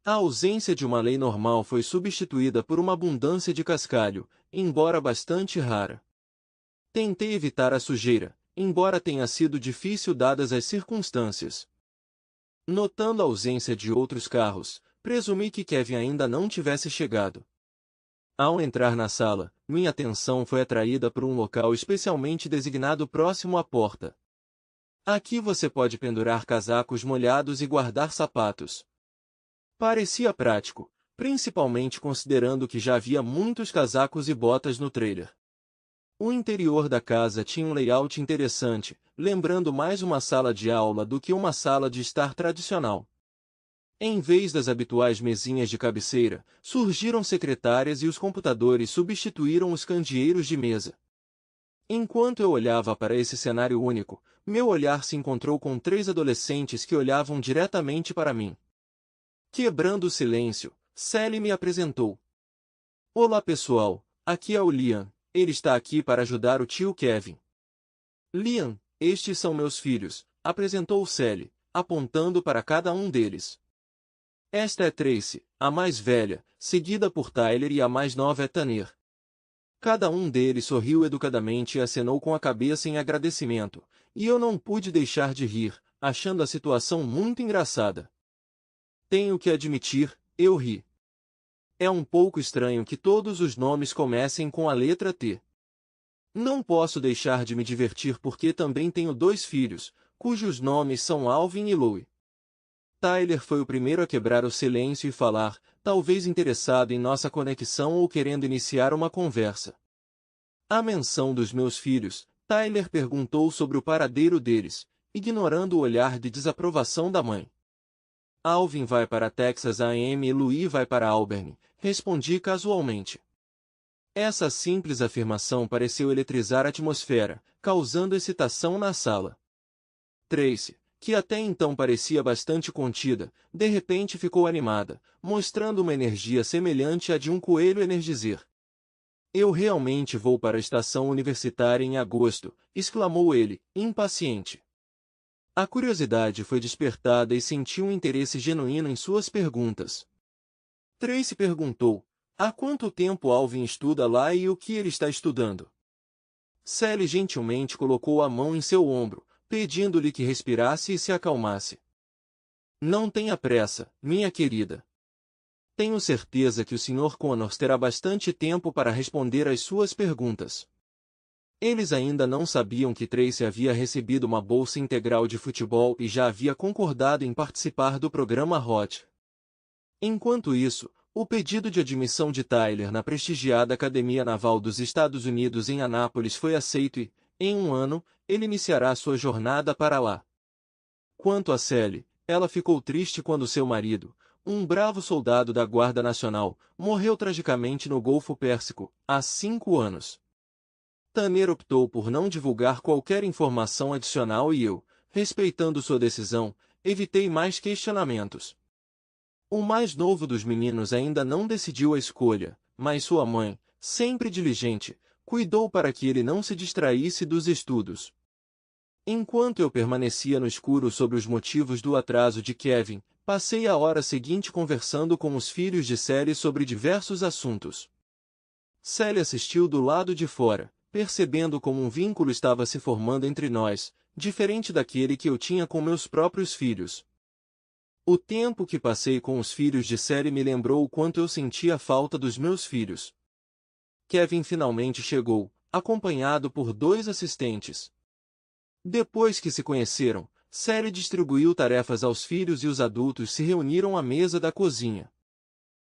A ausência de uma lei normal foi substituída por uma abundância de cascalho, embora bastante rara. Tentei evitar a sujeira, embora tenha sido difícil dadas as circunstâncias. Notando a ausência de outros carros, presumi que Kevin ainda não tivesse chegado. Ao entrar na sala, minha atenção foi atraída por um local especialmente designado próximo à porta. Aqui você pode pendurar casacos molhados e guardar sapatos. Parecia prático, principalmente considerando que já havia muitos casacos e botas no trailer. O interior da casa tinha um layout interessante, lembrando mais uma sala de aula do que uma sala de estar tradicional. Em vez das habituais mesinhas de cabeceira, surgiram secretárias e os computadores substituíram os candeeiros de mesa. Enquanto eu olhava para esse cenário único, meu olhar se encontrou com 3 adolescentes que olhavam diretamente para mim. Quebrando o silêncio, Sally me apresentou. Olá pessoal, aqui é o Liam, ele está aqui para ajudar o tio Kevin. Liam, estes são meus filhos, apresentou Sally, apontando para cada um deles. Esta é Tracy, a mais velha, seguida por Tyler e a mais nova é Tanner. Cada um deles sorriu educadamente e acenou com a cabeça em agradecimento, e eu não pude deixar de rir, achando a situação muito engraçada. Tenho que admitir, eu ri. É um pouco estranho que todos os nomes comecem com a letra T. Não posso deixar de me divertir porque também tenho 2 filhos, cujos nomes são Alvin e Louie. Tyler foi o primeiro a quebrar o silêncio e falar, talvez interessado em nossa conexão ou querendo iniciar uma conversa. À menção dos meus filhos, Tyler perguntou sobre o paradeiro deles, ignorando o olhar de desaprovação da mãe. Alvin vai para Texas A&M e Louie vai para Auburn, respondi casualmente. Essa simples afirmação pareceu eletrizar a atmosfera, causando excitação na sala. Tracy, que até então parecia bastante contida, de repente ficou animada, mostrando uma energia semelhante à de um coelho energizer. Eu realmente vou para a estação universitária em agosto, exclamou ele, impaciente. A curiosidade foi despertada e senti um interesse genuíno em suas perguntas. Tracy perguntou, há quanto tempo Alvin estuda lá e o que ele está estudando? Sally gentilmente colocou a mão em seu ombro, pedindo-lhe que respirasse e se acalmasse. Não tenha pressa, minha querida. Tenho certeza que o Sr. Connors terá bastante tempo para responder às suas perguntas. Eles ainda não sabiam que Tracy havia recebido uma bolsa integral de futebol e já havia concordado em participar do programa Hot. Enquanto isso, o pedido de admissão de Tyler na prestigiada Academia Naval dos Estados Unidos em Anápolis foi aceito e, em um ano, ele iniciará sua jornada para lá. Quanto a Sally, ela ficou triste quando seu marido, um bravo soldado da Guarda Nacional, morreu tragicamente no Golfo Pérsico, há 5 anos. Tanner optou por não divulgar qualquer informação adicional e eu, respeitando sua decisão, evitei mais questionamentos. O mais novo dos meninos ainda não decidiu a escolha, mas sua mãe, sempre diligente, cuidou para que ele não se distraísse dos estudos. Enquanto eu permanecia no escuro sobre os motivos do atraso de Kevin, passei a hora seguinte conversando com os filhos de Sally sobre diversos assuntos. Sally assistiu do lado de fora, percebendo como um vínculo estava se formando entre nós, diferente daquele que eu tinha com meus próprios filhos. O tempo que passei com os filhos de Sally me lembrou o quanto eu sentia a falta dos meus filhos. Kevin finalmente chegou, acompanhado por 2 assistentes. Depois que se conheceram, Sally distribuiu tarefas aos filhos e os adultos se reuniram à mesa da cozinha.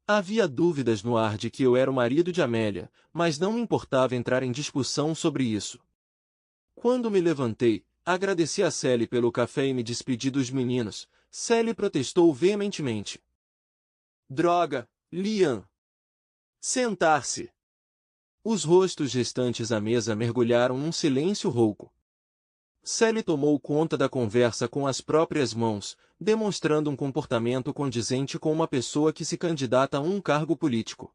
Havia dúvidas no ar de que eu era o marido de Amélia, mas não me importava entrar em discussão sobre isso. Quando me levantei, agradeci a Sally pelo café e me despedi dos meninos. Sally protestou veementemente. Droga, Liam! Sentar-se! Os rostos restantes à mesa mergulharam num silêncio rouco. Sally tomou conta da conversa com as próprias mãos, demonstrando um comportamento condizente com uma pessoa que se candidata a um cargo político.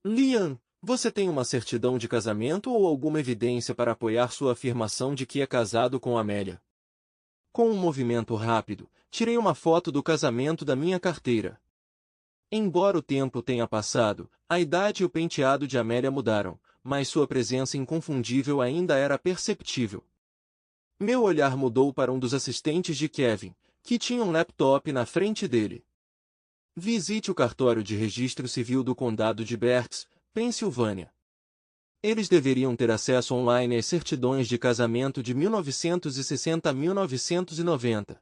Liam, você tem uma certidão de casamento ou alguma evidência para apoiar sua afirmação de que é casado com Amélia? Com um movimento rápido, tirei uma foto do casamento da minha carteira. Embora o tempo tenha passado, a idade e o penteado de Amélia mudaram, mas sua presença inconfundível ainda era perceptível. Meu olhar mudou para um dos assistentes de Kevin, que tinha um laptop na frente dele. Visite o cartório de registro civil do condado de Berks, Pensilvânia. Eles deveriam ter acesso online às certidões de casamento de 1960 a 1990.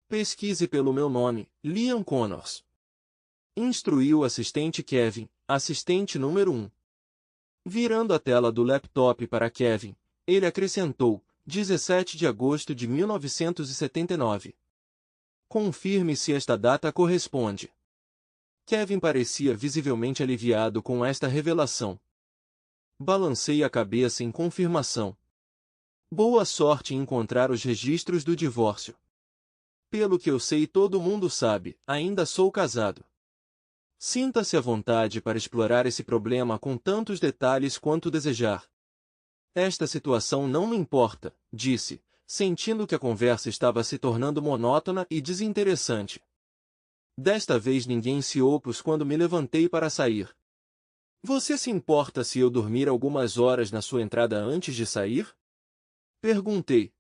Pesquise pelo meu nome, Liam Connors. Instruiu o assistente Kevin, assistente número 1. Virando a tela do laptop para Kevin, ele acrescentou, 17 de agosto de 1979. Confirme se esta data corresponde. Kevin parecia visivelmente aliviado com esta revelação. Balancei a cabeça em confirmação. Boa sorte em encontrar os registros do divórcio. Pelo que eu sei, todo mundo sabe, ainda sou casado. Sinta-se à vontade para explorar esse problema com tantos detalhes quanto desejar. Esta situação não me importa, disse, sentindo que a conversa estava se tornando monótona e desinteressante. Desta vez ninguém se opôs quando me levantei para sair. Você se importa se eu dormir algumas horas na sua entrada antes de sair? Perguntei.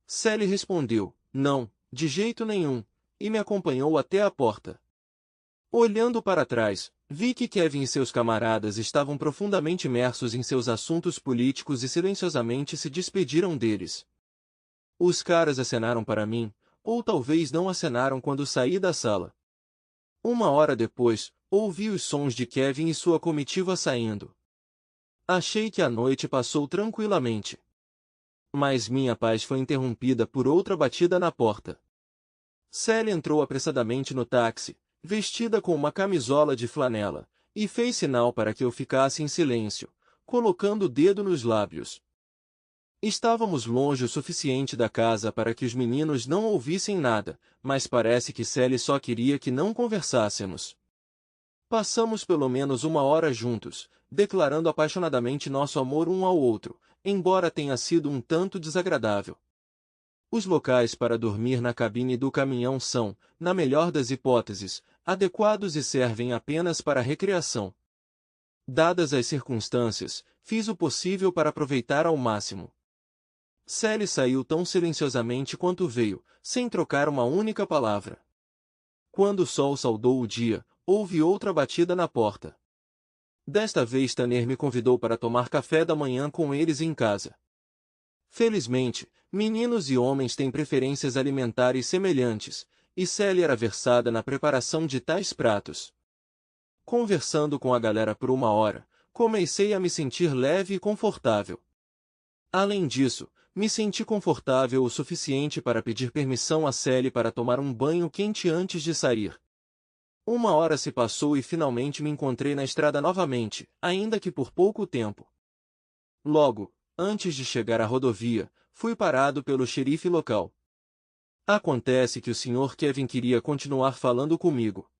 Sally respondeu, não, de jeito nenhum, e me acompanhou até a porta. Olhando para trás, vi que Kevin e seus camaradas estavam profundamente imersos em seus assuntos políticos e silenciosamente se despediram deles. Os caras acenaram para mim, ou talvez não acenaram quando saí da sala. Uma hora depois, ouvi os sons de Kevin e sua comitiva saindo. Achei que a noite passou tranquilamente. Mas minha paz foi interrompida por outra batida na porta. Sally entrou apressadamente no táxi, vestida com uma camisola de flanela, e fez sinal para que eu ficasse em silêncio, colocando o dedo nos lábios. Estávamos longe o suficiente da casa para que os meninos não ouvissem nada, mas parece que Sally só queria que não conversássemos. Passamos pelo menos uma hora juntos, declarando apaixonadamente nosso amor um ao outro, embora tenha sido um tanto desagradável. Os locais para dormir na cabine do caminhão são, na melhor das hipóteses, adequados e servem apenas para recreação. Dadas as circunstâncias, fiz o possível para aproveitar ao máximo. Sally saiu tão silenciosamente quanto veio, sem trocar uma única palavra. Quando o sol saudou o dia, houve outra batida na porta. Desta vez Tanner me convidou para tomar café da manhã com eles em casa. Felizmente, meninos e homens têm preferências alimentares semelhantes, e Sally era versada na preparação de tais pratos. Conversando com a galera por uma hora, comecei a me sentir leve e confortável. Além disso, me senti confortável o suficiente para pedir permissão a Sally para tomar um banho quente antes de sair. Uma hora se passou e finalmente me encontrei na estrada novamente, ainda que por pouco tempo. Logo, antes de chegar à rodovia, fui parado pelo xerife local. Acontece que o Sr. Kevin queria continuar falando comigo.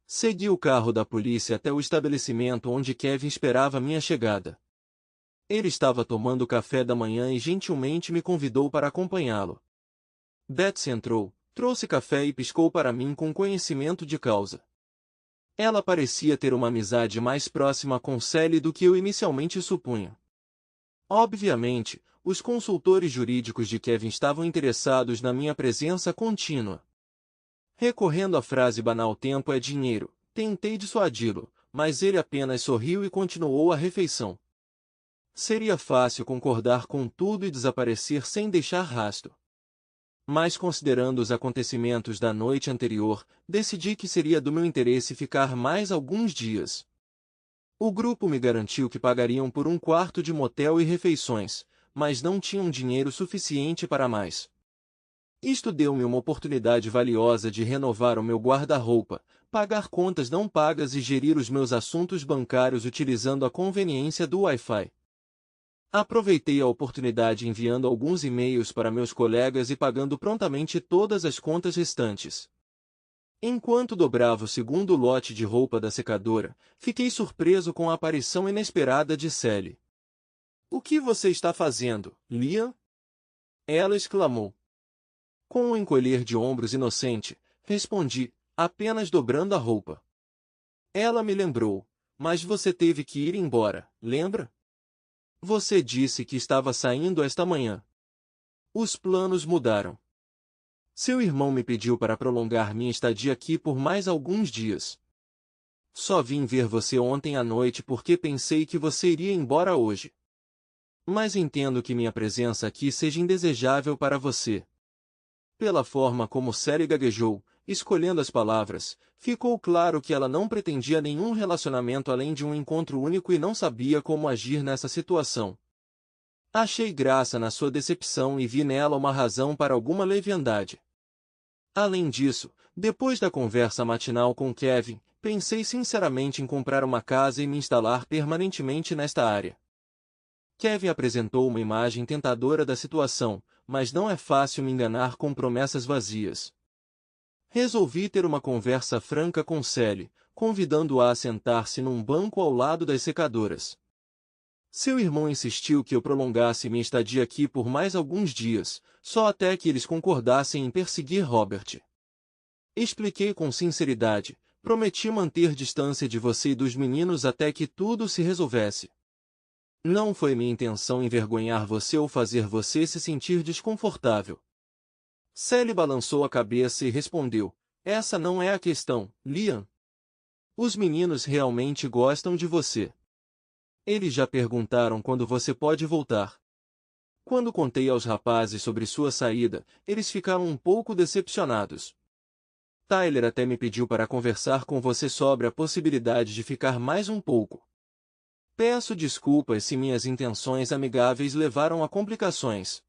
Segui o carro da polícia até o estabelecimento onde Kevin esperava minha chegada. Ele estava tomando café da manhã e gentilmente me convidou para acompanhá-lo. Betsy entrou, trouxe café e piscou para mim com conhecimento de causa. Ela parecia ter uma amizade mais próxima com Sally do que eu inicialmente supunha. Obviamente, os consultores jurídicos de Kevin estavam interessados na minha presença contínua. Recorrendo à frase banal "tempo é dinheiro", tentei dissuadi-lo, mas ele apenas sorriu e continuou a refeição. Seria fácil concordar com tudo e desaparecer sem deixar rastro. Mas considerando os acontecimentos da noite anterior, decidi que seria do meu interesse ficar mais alguns dias. O grupo me garantiu que pagariam por um quarto de motel e refeições, mas não tinham dinheiro suficiente para mais. Isto deu-me uma oportunidade valiosa de renovar o meu guarda-roupa, pagar contas não pagas e gerir os meus assuntos bancários utilizando a conveniência do Wi-Fi. Aproveitei a oportunidade enviando alguns e-mails para meus colegas e pagando prontamente todas as contas restantes. Enquanto dobrava o segundo lote de roupa da secadora, fiquei surpreso com a aparição inesperada de Sally. "O que você está fazendo, Liam?" ela exclamou. Com um encolher de ombros inocente, respondi, apenas dobrando a roupa. Ela me lembrou, "Mas você teve que ir embora, lembra? Você disse que estava saindo esta manhã." "Os planos mudaram. Seu irmão me pediu para prolongar minha estadia aqui por mais alguns dias. Só vim ver você ontem à noite porque pensei que você iria embora hoje. Mas entendo que minha presença aqui seja indesejável para você." Pela forma como Sally gaguejou, escolhendo as palavras, ficou claro que ela não pretendia nenhum relacionamento além de um encontro único e não sabia como agir nessa situação. Achei graça na sua decepção e vi nela uma razão para alguma leviandade. Além disso, depois da conversa matinal com Kevin, pensei sinceramente em comprar uma casa e me instalar permanentemente nesta área. Kevin apresentou uma imagem tentadora da situação, mas não é fácil me enganar com promessas vazias. Resolvi ter uma conversa franca com Sally, convidando-a a sentar-se num banco ao lado das secadoras. Seu irmão insistiu que eu prolongasse minha estadia aqui por mais alguns dias, só até que eles concordassem em perseguir Robert. Expliquei com sinceridade, prometi manter distância de você e dos meninos até que tudo se resolvesse. Não foi minha intenção envergonhar você ou fazer você se sentir desconfortável. Sally balançou a cabeça e respondeu, essa não é a questão, Liam. Os meninos realmente gostam de você. Eles já perguntaram quando você pode voltar. Quando contei aos rapazes sobre sua saída, eles ficaram um pouco decepcionados. Tyler até me pediu para conversar com você sobre a possibilidade de ficar mais um pouco. Peço desculpas se minhas intenções amigáveis levaram a complicações.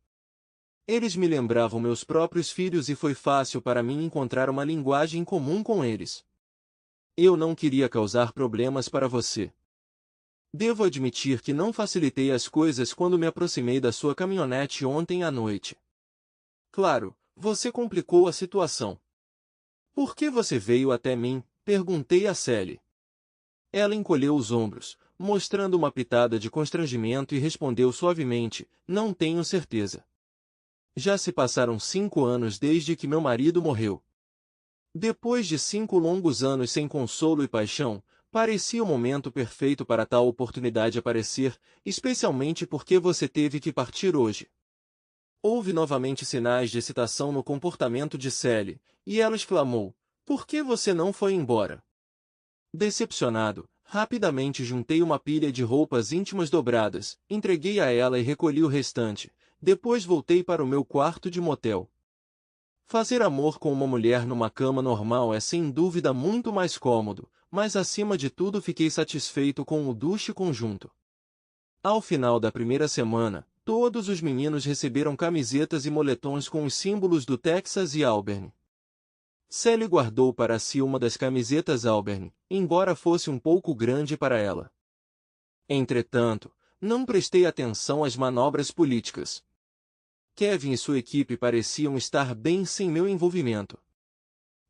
Eles me lembravam meus próprios filhos e foi fácil para mim encontrar uma linguagem comum com eles. Eu não queria causar problemas para você. Devo admitir que não facilitei as coisas quando me aproximei da sua caminhonete ontem à noite. Claro, você complicou a situação. Por que você veio até mim? Perguntei a Sally. Ela encolheu os ombros, mostrando uma pitada de constrangimento e respondeu suavemente, não tenho certeza. Já se passaram 5 anos desde que meu marido morreu. Depois de 5 longos anos sem consolo e paixão, parecia o momento perfeito para tal oportunidade aparecer, especialmente porque você teve que partir hoje. Houve novamente sinais de excitação no comportamento de Sally, e ela exclamou, por que você não foi embora? Decepcionado, rapidamente juntei uma pilha de roupas íntimas dobradas, entreguei a ela e recolhi o restante, depois voltei para o meu quarto de motel. Fazer amor com uma mulher numa cama normal é sem dúvida muito mais cômodo, mas acima de tudo fiquei satisfeito com o duche conjunto. Ao final da primeira semana, todos os meninos receberam camisetas e moletons com os símbolos do Texas e Auburn. Sally guardou para si uma das camisetas Auburn, embora fosse um pouco grande para ela. Entretanto, não prestei atenção às manobras políticas. Kevin e sua equipe pareciam estar bem sem meu envolvimento.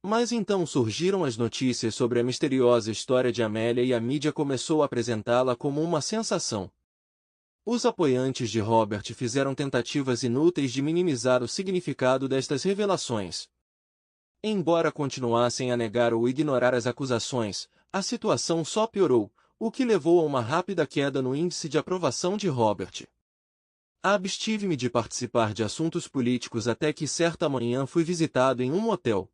Mas então surgiram as notícias sobre a misteriosa história de Amélia e a mídia começou a apresentá-la como uma sensação. Os apoiantes de Robert fizeram tentativas inúteis de minimizar o significado destas revelações. Embora continuassem a negar ou ignorar as acusações, a situação só piorou, o que levou a uma rápida queda no índice de aprovação de Robert. Abstive-me de participar de assuntos políticos até que certa manhã fui visitado em um motel.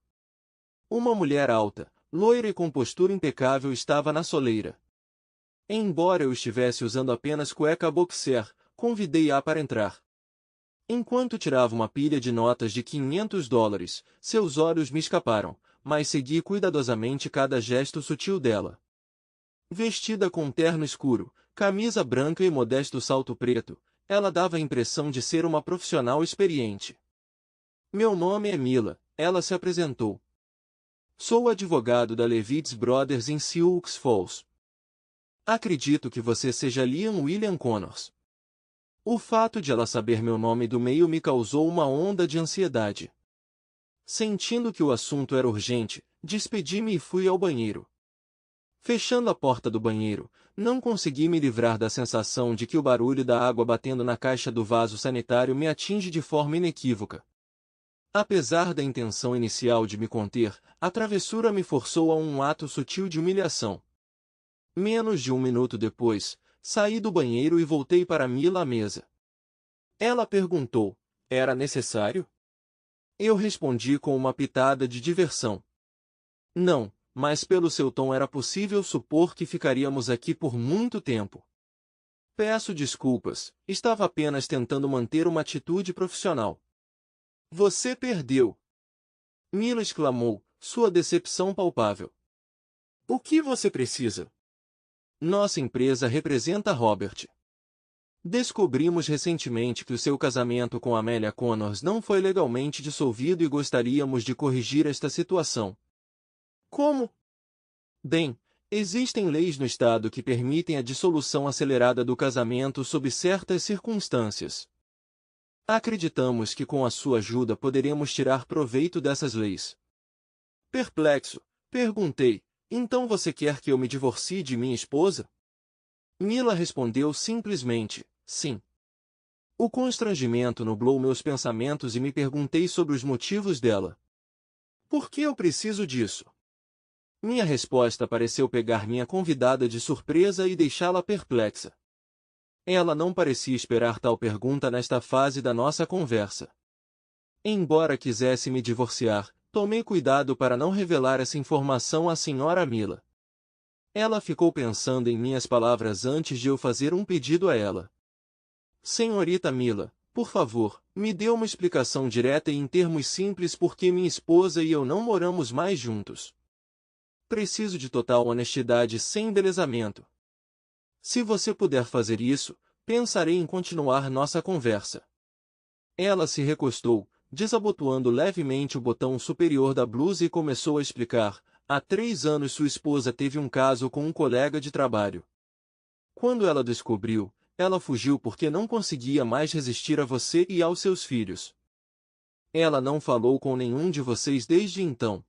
Uma mulher alta, loira e com postura impecável estava na soleira. Embora eu estivesse usando apenas cueca boxer, convidei-a para entrar. Enquanto tirava uma pilha de notas de $500, seus olhos me escaparam, mas segui cuidadosamente cada gesto sutil dela. Vestida com um terno escuro, camisa branca e modesto salto preto, ela dava a impressão de ser uma profissional experiente. Meu nome é Mila, ela se apresentou. Sou advogado da Levitz Brothers em Sioux Falls. Acredito que você seja Liam William Connors. O fato de ela saber meu nome do meio me causou uma onda de ansiedade. Sentindo que o assunto era urgente, despedi-me e fui ao banheiro. Fechando a porta do banheiro, não consegui me livrar da sensação de que o barulho da água batendo na caixa do vaso sanitário me atinge de forma inequívoca. Apesar da intenção inicial de me conter, a travessura me forçou a um ato sutil de humilhação. Menos de 1 minuto depois, saí do banheiro e voltei para Mila à mesa. Ela perguntou, era necessário? Eu respondi com uma pitada de diversão. Não, mas pelo seu tom era possível supor que ficaríamos aqui por muito tempo. Peço desculpas, estava apenas tentando manter uma atitude profissional. Você perdeu! Mila exclamou, sua decepção palpável. O que você precisa? Nossa empresa representa Robert. Descobrimos recentemente que o seu casamento com Amélia Connors não foi legalmente dissolvido e gostaríamos de corrigir esta situação. Como? Bem, Existem leis no estado que permitem a dissolução acelerada do casamento sob certas circunstâncias. Acreditamos que com a sua ajuda poderemos tirar proveito dessas leis. Perplexo, perguntei: então você quer que eu me divorcie de minha esposa? Mila respondeu simplesmente: sim. O constrangimento nublou meus pensamentos e me perguntei sobre os motivos dela. Por que eu preciso disso? Minha resposta pareceu pegar minha convidada de surpresa e deixá-la perplexa. Ela não parecia esperar tal pergunta nesta fase da nossa conversa. Embora quisesse me divorciar, tomei cuidado para não revelar essa informação à senhora Mila. Ela ficou pensando em minhas palavras antes de eu fazer um pedido a ela. Senhorita Mila, por favor, me dê uma explicação direta e em termos simples por que minha esposa e eu não moramos mais juntos. Preciso de total honestidade sem embelezamento. Se você puder fazer isso, pensarei em continuar nossa conversa. Ela se recostou, desabotoando levemente o botão superior da blusa e começou a explicar: há 3 anos sua esposa teve um caso com um colega de trabalho. Quando ela descobriu, ela fugiu porque não conseguia mais resistir a você e aos seus filhos. Ela não falou com nenhum de vocês desde então.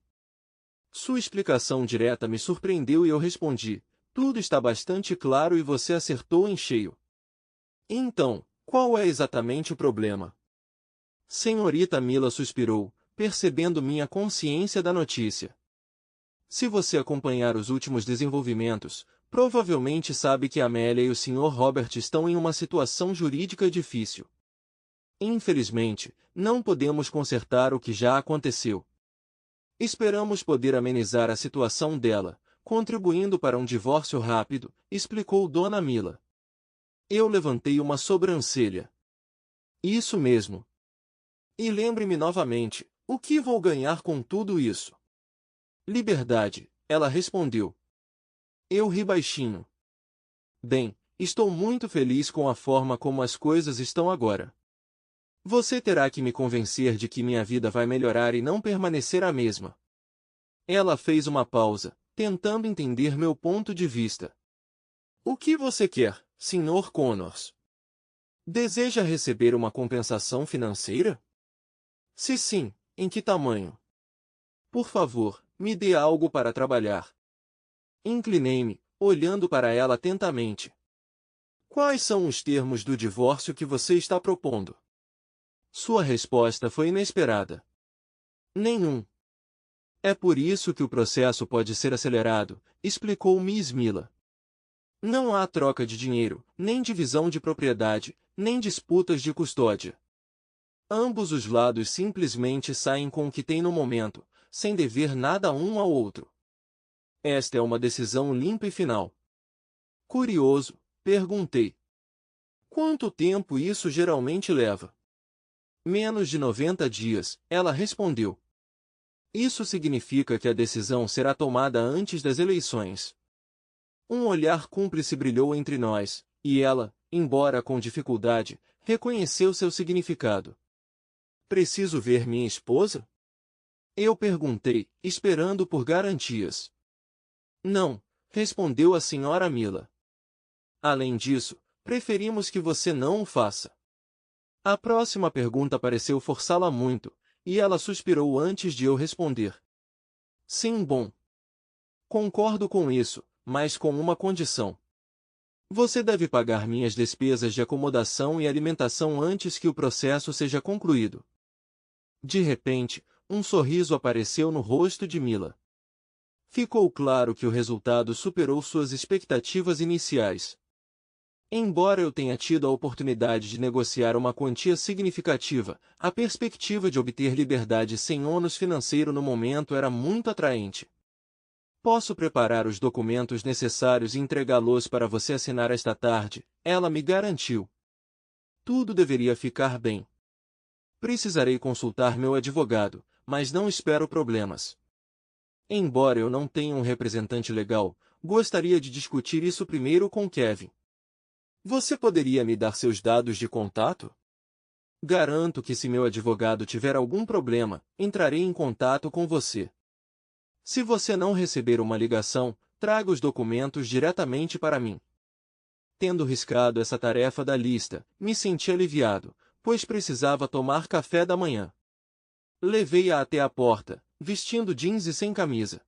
Sua explicação direta me surpreendeu e eu respondi: tudo está bastante claro e você acertou em cheio. Então, qual é exatamente o problema? Senhorita Mila suspirou, percebendo minha consciência da notícia. Se você acompanhar os últimos desenvolvimentos, provavelmente sabe que Amélia e o Sr. Robert estão em uma situação jurídica difícil. Infelizmente, não podemos consertar o que já aconteceu. Esperamos poder amenizar a situação dela, contribuindo para um divórcio rápido, explicou Dona Mila. Eu levantei uma sobrancelha. Isso mesmo. E lembre-me novamente, o que vou ganhar com tudo isso? Liberdade, ela respondeu. Eu ri baixinho. Bem, estou muito feliz com a forma como as coisas estão agora. Você terá que me convencer de que minha vida vai melhorar e não permanecer a mesma. Ela fez uma pausa, tentando entender meu ponto de vista. O que você quer, Sr. Connors? Deseja receber uma compensação financeira? Se sim, em que tamanho? Por favor, me dê algo para trabalhar. Inclinei-me, olhando para ela atentamente. Quais são os termos do divórcio que você está propondo? Sua resposta foi inesperada. Nenhum. É por isso que o processo pode ser acelerado, explicou Miss Mila. Não há troca de dinheiro, nem divisão de propriedade, nem disputas de custódia. Ambos os lados simplesmente saem com o que têm no momento, sem dever nada um ao outro. Esta é uma decisão limpa e final. Curioso, perguntei. Quanto tempo isso geralmente leva? Menos de 90 dias, ela respondeu. Isso significa que a decisão será tomada antes das eleições. Um olhar cúmplice brilhou entre nós, e ela, embora com dificuldade, reconheceu seu significado. Preciso ver minha esposa? Eu perguntei, esperando por garantias. Não, respondeu a senhora Mila. Além disso, preferimos que você não o faça. A próxima pergunta pareceu forçá-la muito, e ela suspirou antes de eu responder. Sim, bom. Concordo com isso, mas com uma condição. Você deve pagar minhas despesas de acomodação e alimentação antes que o processo seja concluído. De repente, um sorriso apareceu no rosto de Mila. Ficou claro que o resultado superou suas expectativas iniciais. Embora eu tenha tido a oportunidade de negociar uma quantia significativa, a perspectiva de obter liberdade sem ônus financeiro no momento era muito atraente. Posso preparar os documentos necessários e entregá-los para você assinar esta tarde, ela me garantiu. Tudo deveria ficar bem. Precisarei consultar meu advogado, mas não espero problemas. Embora eu não tenha um representante legal, gostaria de discutir isso primeiro com Kevin. Você poderia me dar seus dados de contato? Garanto que se meu advogado tiver algum problema, entrarei em contato com você. Se você não receber uma ligação, traga os documentos diretamente para mim. Tendo riscado essa tarefa da lista, me senti aliviado, pois precisava tomar café da manhã. Levei-a até a porta, vestindo jeans e sem camisa.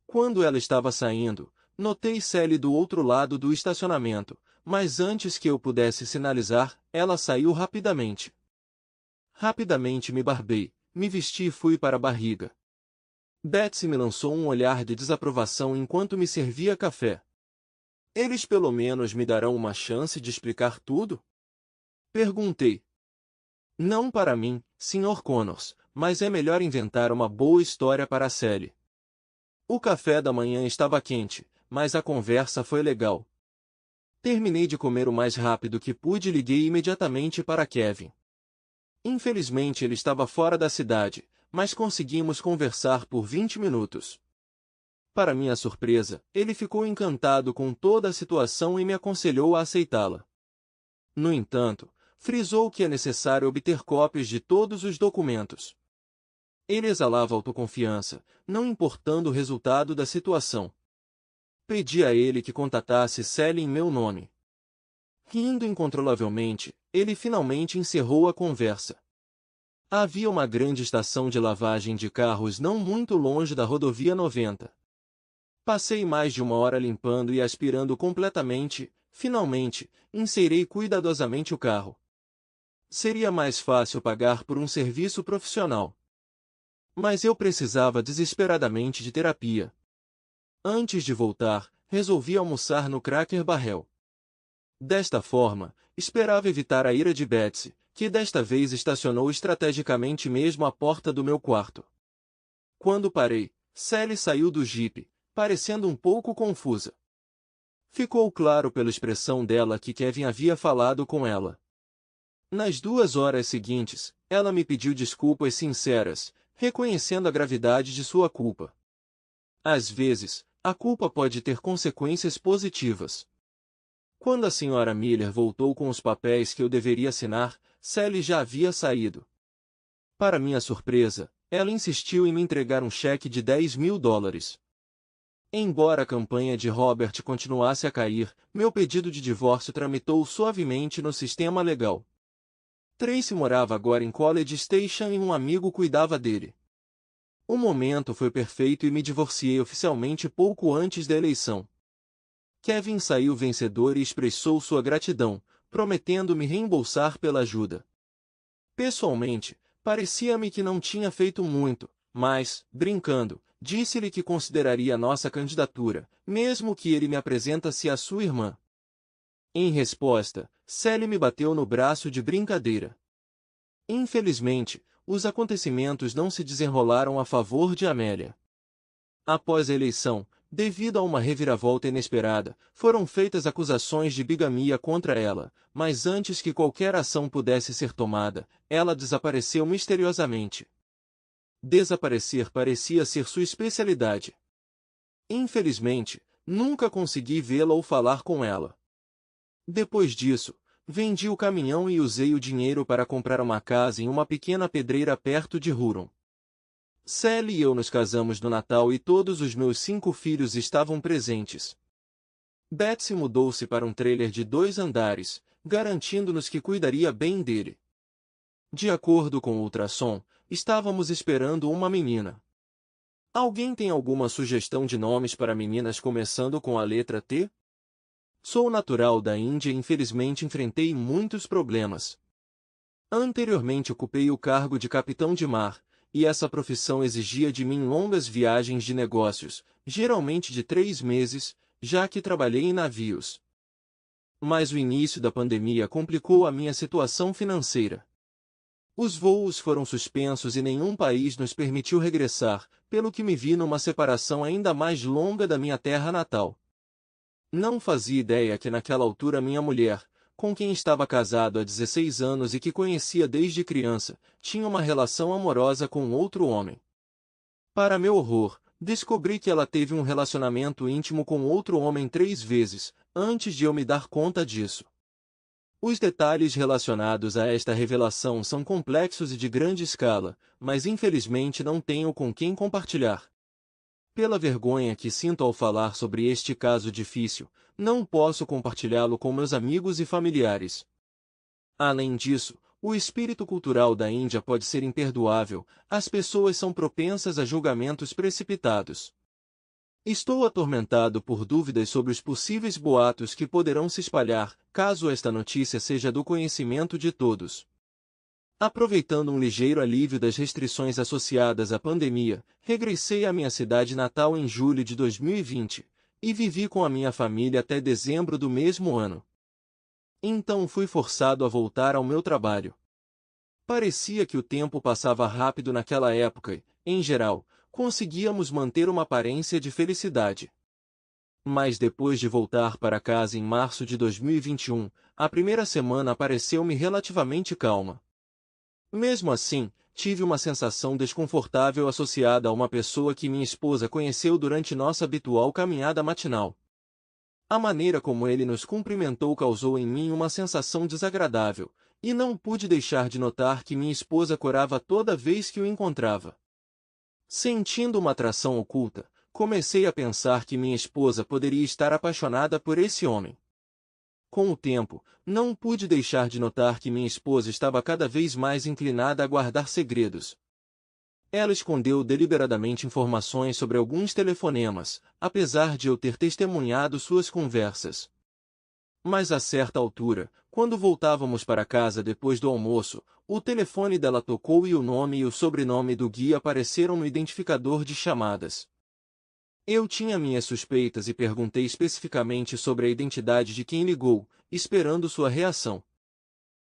Quando ela estava saindo, notei Sally do outro lado do estacionamento, mas antes que eu pudesse sinalizar, ela saiu rapidamente. Rapidamente me barbei, me vesti e fui para a barriga. Betsy me lançou um olhar de desaprovação enquanto me servia café. Eles pelo menos me darão uma chance de explicar tudo? Perguntei. Não para mim, Sr. Connors, mas é melhor inventar uma boa história para a Sally. O café da manhã estava quente, mas a conversa foi legal. Terminei de comer o mais rápido que pude e liguei imediatamente para Kevin. Infelizmente ele estava fora da cidade, mas conseguimos conversar por 20 minutos. Para minha surpresa, ele ficou encantado com toda a situação e me aconselhou a aceitá-la. No entanto, frisou que é necessário obter cópias de todos os documentos. Ele exalava autoconfiança, não importando o resultado da situação. Pedi a ele que contatasse Sally em meu nome. Rindo incontrolavelmente, ele finalmente encerrou a conversa. Havia uma grande estação de lavagem de carros não muito longe da rodovia 90. Passei mais de uma hora limpando e aspirando completamente, finalmente, encerei cuidadosamente o carro. Seria mais fácil pagar por um serviço profissional. Mas eu precisava desesperadamente de terapia. Antes de voltar, resolvi almoçar no Cracker Barrel. Desta forma, esperava evitar a ira de Betsy, que desta vez estacionou estrategicamente mesmo à porta do meu quarto. Quando parei, Sally saiu do jipe, parecendo um pouco confusa. Ficou claro pela expressão dela que Kevin havia falado com ela. Nas 2 horas seguintes, ela me pediu desculpas sinceras, reconhecendo a gravidade de sua culpa. Às vezes, a culpa pode ter consequências positivas. Quando a Sra. Miller voltou com os papéis que eu deveria assinar, Sally já havia saído. Para minha surpresa, ela insistiu em me entregar um cheque de $10.000. Embora a campanha de Robert continuasse a cair, meu pedido de divórcio tramitou suavemente no sistema legal. Tracy morava agora em College Station e um amigo cuidava dele. O momento foi perfeito e me divorciei oficialmente pouco antes da eleição. Kevin saiu vencedor e expressou sua gratidão, prometendo me reembolsar pela ajuda. Pessoalmente, parecia-me que não tinha feito muito, mas, brincando, disse-lhe que consideraria nossa candidatura, mesmo que ele me apresentasse a sua irmã. Em resposta, Sally me bateu no braço de brincadeira. Infelizmente, os acontecimentos não se desenrolaram a favor de Amélia. Após a eleição, devido a uma reviravolta inesperada, foram feitas acusações de bigamia contra ela, mas antes que qualquer ação pudesse ser tomada, ela desapareceu misteriosamente. Desaparecer parecia ser sua especialidade. Infelizmente, nunca consegui vê-la ou falar com ela. Depois disso, vendi o caminhão e usei o dinheiro para comprar uma casa em uma pequena pedreira perto de Huron. Sally e eu nos casamos no Natal e todos os meus 5 filhos estavam presentes. Betsy mudou-se para um trailer de 2 andares, garantindo-nos que cuidaria bem dele. De acordo com o ultrassom, estávamos esperando uma menina. Alguém tem alguma sugestão de nomes para meninas começando com a letra T? Sou natural da Índia e infelizmente enfrentei muitos problemas. Anteriormente ocupei o cargo de capitão de mar, e essa profissão exigia de mim longas viagens de negócios, geralmente de 3 meses, já que trabalhei em navios. Mas o início da pandemia complicou a minha situação financeira. Os voos foram suspensos e nenhum país nos permitiu regressar, pelo que me vi numa separação ainda mais longa da minha terra natal. Não fazia ideia que naquela altura minha mulher, com quem estava casado há 16 anos e que conhecia desde criança, tinha uma relação amorosa com outro homem. Para meu horror, descobri que ela teve um relacionamento íntimo com outro homem 3 vezes, antes de eu me dar conta disso. Os detalhes relacionados a esta revelação são complexos e de grande escala, mas infelizmente não tenho com quem compartilhar. Pela vergonha que sinto ao falar sobre este caso difícil, não posso compartilhá-lo com meus amigos e familiares. Além disso, o espírito cultural da Índia pode ser imperdoável, as pessoas são propensas a julgamentos precipitados. Estou atormentado por dúvidas sobre os possíveis boatos que poderão se espalhar, caso esta notícia seja do conhecimento de todos. Aproveitando um ligeiro alívio das restrições associadas à pandemia, regressei à minha cidade natal em julho de 2020, e vivi com a minha família até dezembro do mesmo ano. Então fui forçado a voltar ao meu trabalho. Parecia que o tempo passava rápido naquela época e, em geral, conseguíamos manter uma aparência de felicidade. Mas depois de voltar para casa em março de 2021, a primeira semana pareceu-me relativamente calma. Mesmo assim, tive uma sensação desconfortável associada a uma pessoa que minha esposa conheceu durante nossa habitual caminhada matinal. A maneira como ele nos cumprimentou causou em mim uma sensação desagradável, e não pude deixar de notar que minha esposa corava toda vez que o encontrava. Sentindo uma atração oculta, comecei a pensar que minha esposa poderia estar apaixonada por esse homem. Com o tempo, não pude deixar de notar que minha esposa estava cada vez mais inclinada a guardar segredos. Ela escondeu deliberadamente informações sobre alguns telefonemas, apesar de eu ter testemunhado suas conversas. Mas a certa altura, quando voltávamos para casa depois do almoço, o telefone dela tocou e o nome e o sobrenome do guia apareceram no identificador de chamadas. Eu tinha minhas suspeitas e perguntei especificamente sobre a identidade de quem ligou, esperando sua reação.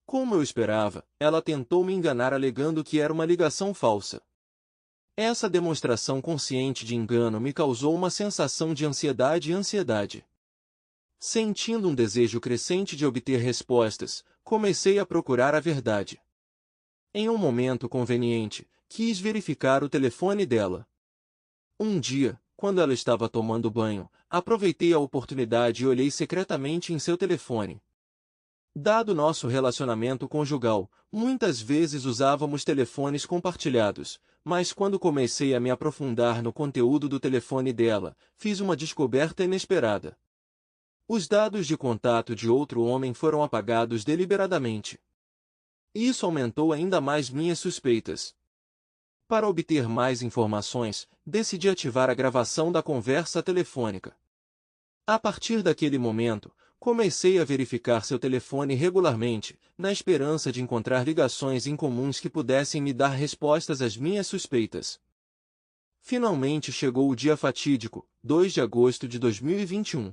Como eu esperava, ela tentou me enganar alegando que era uma ligação falsa. Essa demonstração consciente de engano me causou uma sensação de ansiedade e ansiedade. Sentindo um desejo crescente de obter respostas, comecei a procurar a verdade. Em um momento conveniente, quis verificar o telefone dela. Um dia, quando ela estava tomando banho, aproveitei a oportunidade e olhei secretamente em seu telefone. Dado nosso relacionamento conjugal, muitas vezes usávamos telefones compartilhados, mas quando comecei a me aprofundar no conteúdo do telefone dela, fiz uma descoberta inesperada. Os dados de contato de outro homem foram apagados deliberadamente. Isso aumentou ainda mais minhas suspeitas. Para obter mais informações, decidi ativar a gravação da conversa telefônica. A partir daquele momento, comecei a verificar seu telefone regularmente, na esperança de encontrar ligações incomuns que pudessem me dar respostas às minhas suspeitas. Finalmente chegou o dia fatídico, 2 de agosto de 2021.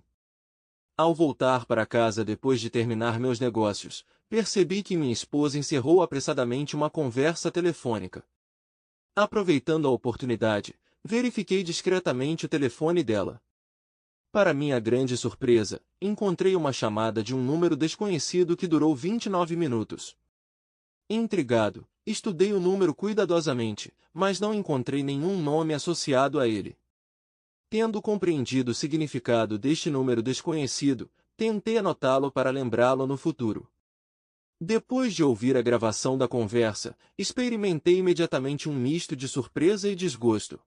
Ao voltar para casa depois de terminar meus negócios, percebi que minha esposa encerrou apressadamente uma conversa telefônica. Aproveitando a oportunidade, verifiquei discretamente o telefone dela. Para minha grande surpresa, encontrei uma chamada de um número desconhecido que durou 29 minutos. Intrigado, estudei o número cuidadosamente, mas não encontrei nenhum nome associado a ele. Tendo compreendido o significado deste número desconhecido, tentei anotá-lo para lembrá-lo no futuro. Depois de ouvir a gravação da conversa, experimentei imediatamente um misto de surpresa e desgosto.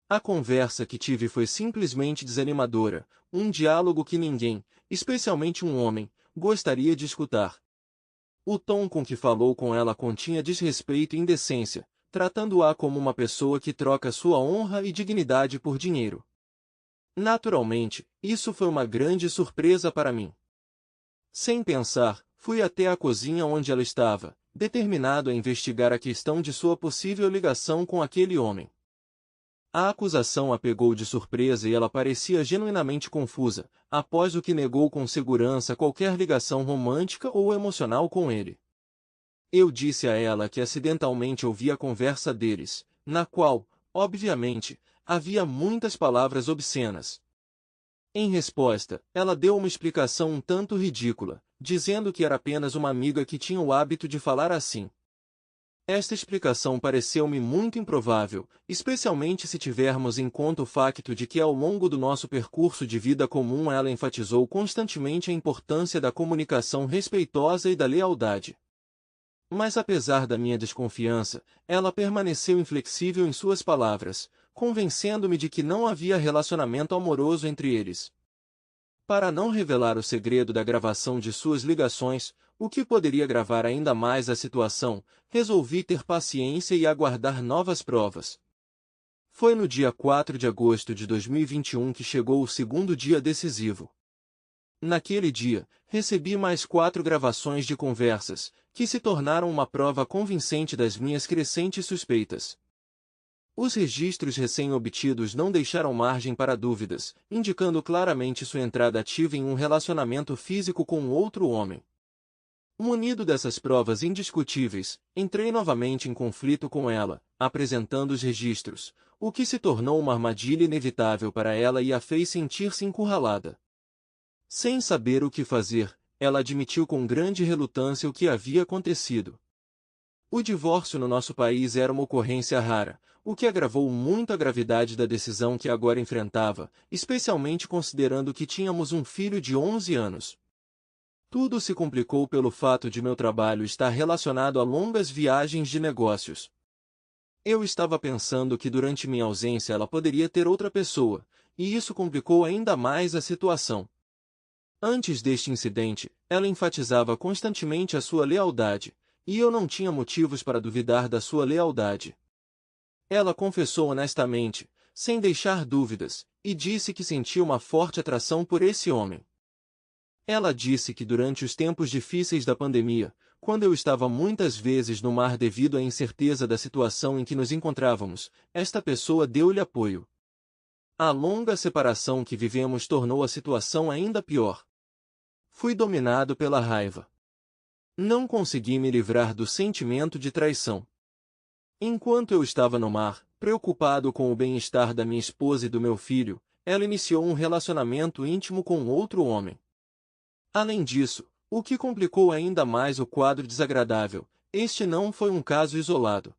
A conversa que tive foi simplesmente desanimadora, um diálogo que ninguém, especialmente um homem, gostaria de escutar. O tom com que falou com ela continha desrespeito e indecência, tratando-a como uma pessoa que troca sua honra e dignidade por dinheiro. Naturalmente, isso foi uma grande surpresa para mim. Sem pensar, fui até a cozinha onde ela estava, determinado a investigar a questão de sua possível ligação com aquele homem. A acusação a pegou de surpresa e ela parecia genuinamente confusa, após o que negou com segurança qualquer ligação romântica ou emocional com ele. Eu disse a ela que acidentalmente ouvi a conversa deles, na qual, obviamente, havia muitas palavras obscenas. Em resposta, ela deu uma explicação um tanto ridícula, dizendo que era apenas uma amiga que tinha o hábito de falar assim. Esta explicação pareceu-me muito improvável, especialmente se tivermos em conta o facto de que ao longo do nosso percurso de vida comum ela enfatizou constantemente a importância da comunicação respeitosa e da lealdade. Mas apesar da minha desconfiança, ela permaneceu inflexível em suas palavras, convencendo-me de que não havia relacionamento amoroso entre eles. Para não revelar o segredo da gravação de suas ligações, o que poderia agravar ainda mais a situação, resolvi ter paciência e aguardar novas provas. Foi no dia 4 de agosto de 2021 que chegou o segundo dia decisivo. Naquele dia, recebi mais 4 gravações de conversas, que se tornaram uma prova convincente das minhas crescentes suspeitas. Os registros recém-obtidos não deixaram margem para dúvidas, indicando claramente sua entrada ativa em um relacionamento físico com outro homem. Munido dessas provas indiscutíveis, entrei novamente em conflito com ela, apresentando os registros, o que se tornou uma armadilha inevitável para ela e a fez sentir-se encurralada. Sem saber o que fazer, ela admitiu com grande relutância o que havia acontecido. O divórcio no nosso país era uma ocorrência rara, o que agravou muito a gravidade da decisão que agora enfrentava, especialmente considerando que tínhamos um filho de 11 anos. Tudo se complicou pelo fato de meu trabalho estar relacionado a longas viagens de negócios. Eu estava pensando que durante minha ausência ela poderia ter outra pessoa, e isso complicou ainda mais a situação. Antes deste incidente, ela enfatizava constantemente a sua lealdade, e eu não tinha motivos para duvidar da sua lealdade. Ela confessou honestamente, sem deixar dúvidas, e disse que sentia uma forte atração por esse homem. Ela disse que durante os tempos difíceis da pandemia, quando eu estava muitas vezes no mar devido à incerteza da situação em que nos encontrávamos, esta pessoa deu-lhe apoio. A longa separação que vivemos tornou a situação ainda pior. Fui dominado pela raiva. Não consegui me livrar do sentimento de traição. Enquanto eu estava no mar, preocupado com o bem-estar da minha esposa e do meu filho, ela iniciou um relacionamento íntimo com outro homem. Além disso, o que complicou ainda mais o quadro desagradável, este não foi um caso isolado.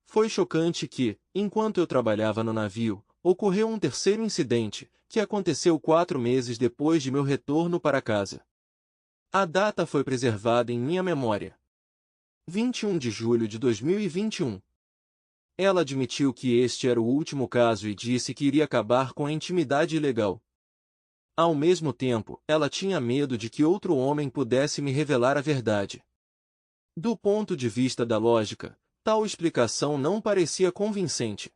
Foi chocante que, enquanto eu trabalhava no navio, ocorreu um terceiro incidente, que aconteceu 4 meses depois de meu retorno para casa. A data foi preservada em minha memória. 21 de julho de 2021. Ela admitiu que este era o último caso e disse que iria acabar com a intimidade ilegal. Ao mesmo tempo, ela tinha medo de que outro homem pudesse me revelar a verdade. Do ponto de vista da lógica, tal explicação não parecia convincente.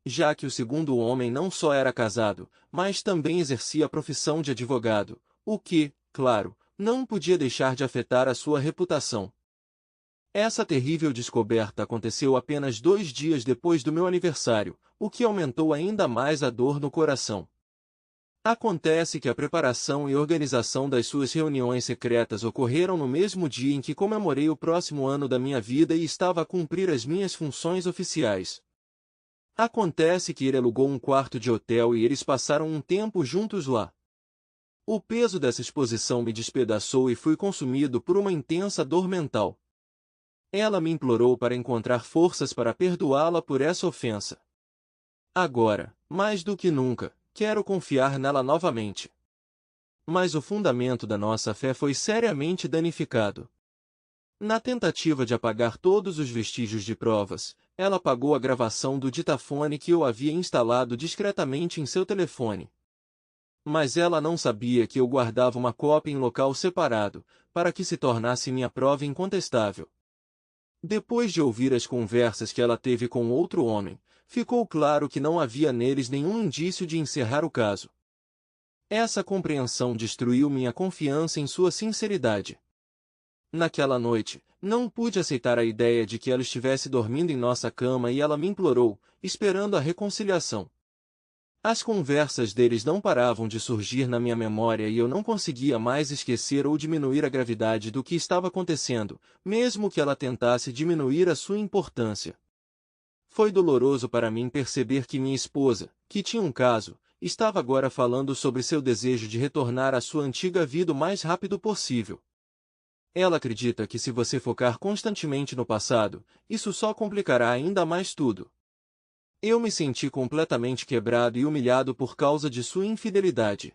Já que o segundo homem não só era casado, mas também exercia a profissão de advogado, o que, claro, não podia deixar de afetar a sua reputação. Essa terrível descoberta aconteceu apenas 2 dias depois do meu aniversário, o que aumentou ainda mais a dor no coração. Acontece que a preparação e organização das suas reuniões secretas ocorreram no mesmo dia em que comemorei o próximo ano da minha vida e estava a cumprir as minhas funções oficiais. Acontece que ele alugou um quarto de hotel e eles passaram um tempo juntos lá. O peso dessa exposição me despedaçou e fui consumido por uma intensa dor mental. Ela me implorou para encontrar forças para perdoá-la por essa ofensa. Agora, mais do que nunca, quero confiar nela novamente. Mas o fundamento da nossa fé foi seriamente danificado. Na tentativa de apagar todos os vestígios de provas, ela apagou a gravação do ditafone que eu havia instalado discretamente em seu telefone. Mas ela não sabia que eu guardava uma cópia em local separado, para que se tornasse minha prova incontestável. Depois de ouvir as conversas que ela teve com outro homem, ficou claro que não havia neles nenhum indício de encerrar o caso. Essa compreensão destruiu minha confiança em sua sinceridade. Naquela noite, não pude aceitar a ideia de que ela estivesse dormindo em nossa cama e ela me implorou, esperando a reconciliação. As conversas deles não paravam de surgir na minha memória e eu não conseguia mais esquecer ou diminuir a gravidade do que estava acontecendo, mesmo que ela tentasse diminuir a sua importância. Foi doloroso para mim perceber que minha esposa, que tinha um caso, estava agora falando sobre seu desejo de retornar à sua antiga vida o mais rápido possível. Ela acredita que se você focar constantemente no passado, isso só complicará ainda mais tudo. Eu me senti completamente quebrado e humilhado por causa de sua infidelidade.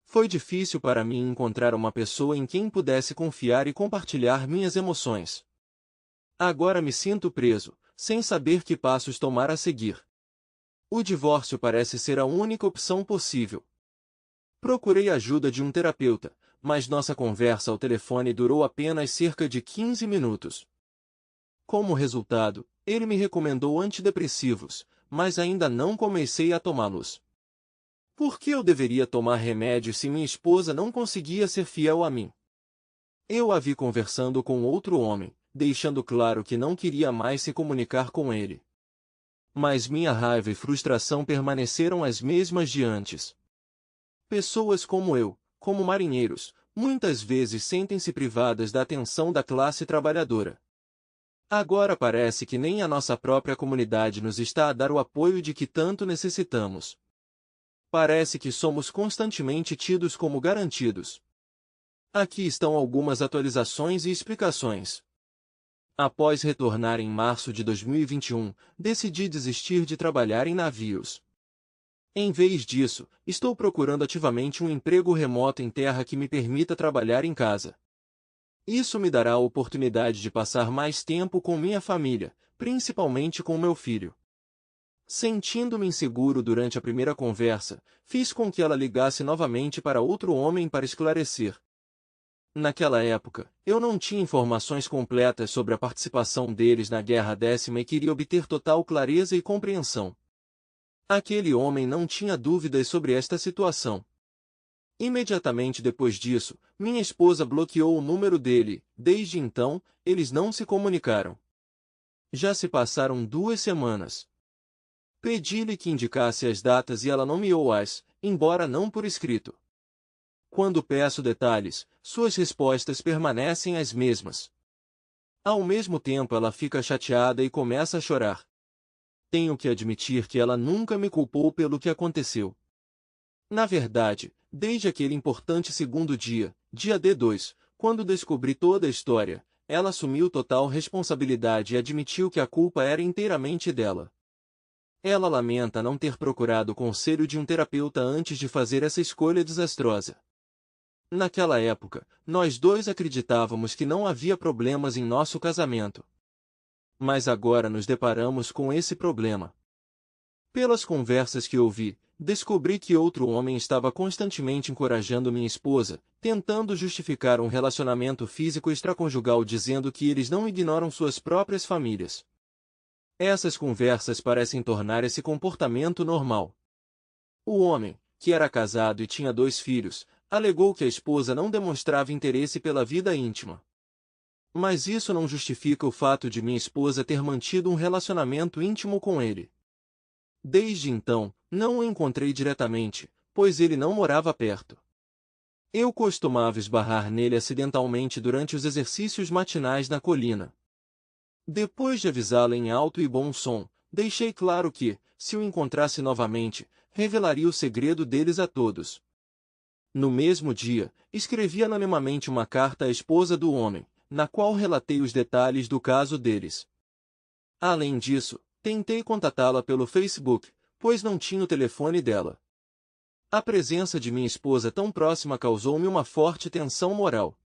Foi difícil para mim encontrar uma pessoa em quem pudesse confiar e compartilhar minhas emoções. Agora me sinto preso, sem saber que passos tomar a seguir. O divórcio parece ser a única opção possível. Procurei a ajuda de um terapeuta, mas nossa conversa ao telefone durou apenas cerca de 15 minutos. Como resultado, ele me recomendou antidepressivos, mas ainda não comecei a tomá-los. Por que eu deveria tomar remédios se minha esposa não conseguia ser fiel a mim? Eu a vi conversando com outro homem, deixando claro que não queria mais se comunicar com ele. Mas minha raiva e frustração permaneceram as mesmas de antes. Pessoas como eu, como marinheiros, muitas vezes sentem-se privadas da atenção da classe trabalhadora. Agora parece que nem a nossa própria comunidade nos está a dar o apoio de que tanto necessitamos. Parece que somos constantemente tidos como garantidos. Aqui estão algumas atualizações e explicações. Após retornar em março de 2021, decidi desistir de trabalhar em navios. Em vez disso, estou procurando ativamente um emprego remoto em terra que me permita trabalhar em casa. Isso me dará a oportunidade de passar mais tempo com minha família, principalmente com meu filho. Sentindo-me inseguro durante a primeira conversa, fiz com que ela ligasse novamente para outro homem para esclarecer. Naquela época, eu não tinha informações completas sobre a participação deles na Guerra Décima e queria obter total clareza e compreensão. Aquele homem não tinha dúvidas sobre esta situação. Imediatamente depois disso, minha esposa bloqueou o número dele. Desde então, eles não se comunicaram. Já se passaram 2 semanas. Pedi-lhe que indicasse as datas e ela nomeou-as, embora não por escrito. Quando peço detalhes, suas respostas permanecem as mesmas. Ao mesmo tempo ela fica chateada e começa a chorar. Tenho que admitir que ela nunca me culpou pelo que aconteceu. Na verdade, desde aquele importante segundo dia, dia D2, quando descobri toda a história, ela assumiu total responsabilidade e admitiu que a culpa era inteiramente dela. Ela lamenta não ter procurado o conselho de um terapeuta antes de fazer essa escolha desastrosa. Naquela época, nós dois acreditávamos que não havia problemas em nosso casamento. Mas agora nos deparamos com esse problema. Pelas conversas que ouvi, descobri que outro homem estava constantemente encorajando minha esposa, tentando justificar um relacionamento físico extraconjugal dizendo que eles não ignoram suas próprias famílias. Essas conversas parecem tornar esse comportamento normal. O homem, que era casado e tinha 2 filhos, alegou que a esposa não demonstrava interesse pela vida íntima. Mas isso não justifica o fato de minha esposa ter mantido um relacionamento íntimo com ele. Desde então, não o encontrei diretamente, pois ele não morava perto. Eu costumava esbarrar nele acidentalmente durante os exercícios matinais na colina. Depois de avisá-la em alto e bom som, deixei claro que, se o encontrasse novamente, revelaria o segredo deles a todos. No mesmo dia, escrevi anonimamente uma carta à esposa do homem, na qual relatei os detalhes do caso deles. Além disso, tentei contatá-la pelo Facebook, pois não tinha o telefone dela. A presença de minha esposa tão próxima causou-me uma forte tensão moral.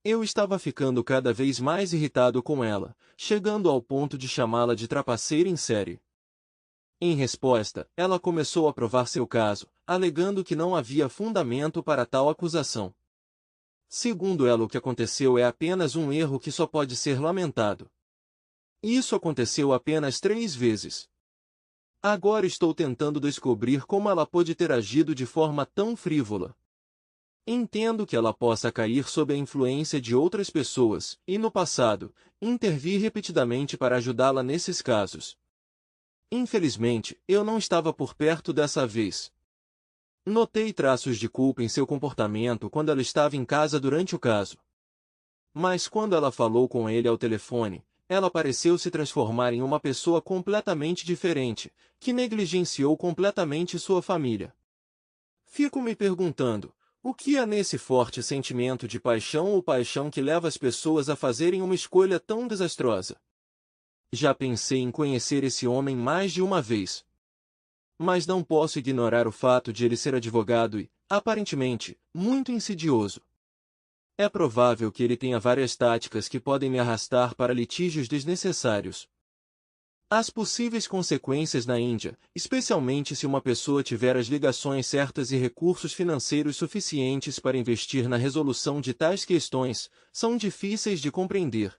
Eu estava ficando cada vez mais irritado com ela, chegando ao ponto de chamá-la de trapaceira em série. Em resposta, ela começou a provar seu caso, alegando que não havia fundamento para tal acusação. Segundo ela, o que aconteceu é apenas um erro que só pode ser lamentado. Isso aconteceu apenas 3 vezes. Agora estou tentando descobrir como ela pôde ter agido de forma tão frívola. Entendo que ela possa cair sob a influência de outras pessoas, e no passado, intervi repetidamente para ajudá-la nesses casos. Infelizmente, eu não estava por perto dessa vez. Notei traços de culpa em seu comportamento quando ela estava em casa durante o caso. Mas quando ela falou com ele ao telefone, ela pareceu se transformar em uma pessoa completamente diferente, que negligenciou completamente sua família. Fico me perguntando, o que há nesse forte sentimento de paixão ou paixão que leva as pessoas a fazerem uma escolha tão desastrosa? Já pensei em conhecer esse homem mais de uma vez. Mas não posso ignorar o fato de ele ser advogado e, aparentemente, muito insidioso. É provável que ele tenha várias táticas que podem me arrastar para litígios desnecessários. As possíveis consequências na Índia, especialmente se uma pessoa tiver as ligações certas e recursos financeiros suficientes para investir na resolução de tais questões, são difíceis de compreender.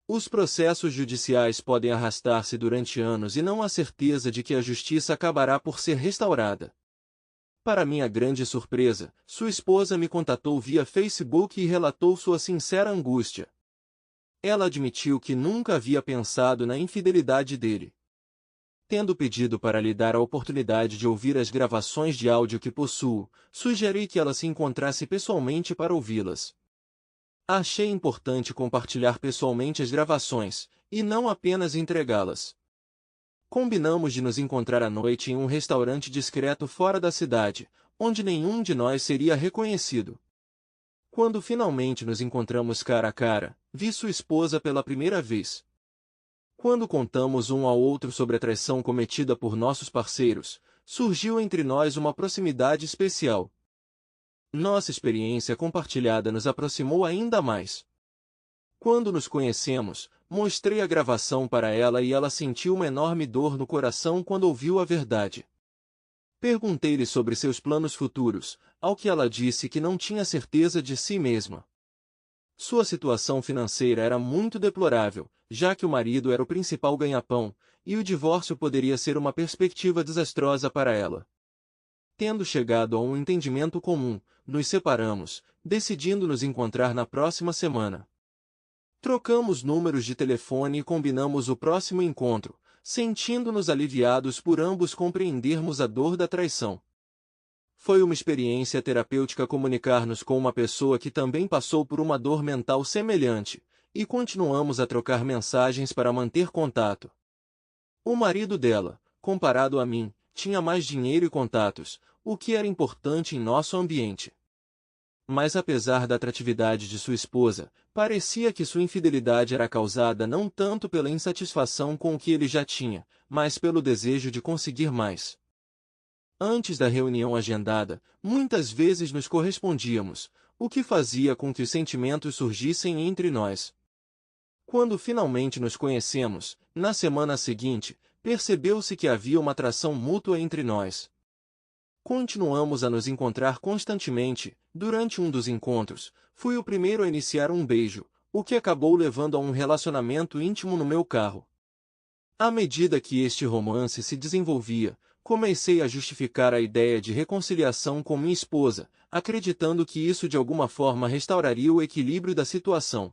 Os processos judiciais podem arrastar-se durante anos e não há certeza de que a justiça acabará por ser restaurada. Para minha grande surpresa, sua esposa me contatou via Facebook e relatou sua sincera angústia. Ela admitiu que nunca havia pensado na infidelidade dele. Tendo pedido para lhe dar a oportunidade de ouvir as gravações de áudio que possuo, sugeri que ela se encontrasse pessoalmente para ouvi-las. Achei importante compartilhar pessoalmente as gravações, e não apenas entregá-las. Combinamos de nos encontrar à noite em um restaurante discreto fora da cidade, onde nenhum de nós seria reconhecido. Quando finalmente nos encontramos cara a cara, vi sua esposa pela primeira vez. Quando contamos um ao outro sobre a traição cometida por nossos parceiros, surgiu entre nós uma proximidade especial. Nossa experiência compartilhada nos aproximou ainda mais. Quando nos conhecemos, mostrei a gravação para ela e ela sentiu uma enorme dor no coração quando ouviu a verdade. Perguntei-lhe sobre seus planos futuros, ao que ela disse que não tinha certeza de si mesma. Sua situação financeira era muito deplorável, já que o marido era o principal ganha-pão, e o divórcio poderia ser uma perspectiva desastrosa para ela. Tendo chegado a um entendimento comum, nos separamos, decidindo nos encontrar na próxima semana. Trocamos números de telefone e combinamos o próximo encontro, sentindo-nos aliviados por ambos compreendermos a dor da traição. Foi uma experiência terapêutica comunicar-nos com uma pessoa que também passou por uma dor mental semelhante, e continuamos a trocar mensagens para manter contato. O marido dela, comparado a mim, tinha mais dinheiro e contatos, o que era importante em nosso ambiente. Mas apesar da atratividade de sua esposa, parecia que sua infidelidade era causada não tanto pela insatisfação com o que ele já tinha, mas pelo desejo de conseguir mais. Antes da reunião agendada, muitas vezes nos correspondíamos, o que fazia com que os sentimentos surgissem entre nós. Quando finalmente nos conhecemos, na semana seguinte, percebeu-se que havia uma atração mútua entre nós. Continuamos a nos encontrar constantemente. Durante um dos encontros, fui o primeiro a iniciar um beijo, o que acabou levando a um relacionamento íntimo no meu carro. À medida que este romance se desenvolvia, comecei a justificar a ideia de reconciliação com minha esposa, acreditando que isso de alguma forma restauraria o equilíbrio da situação.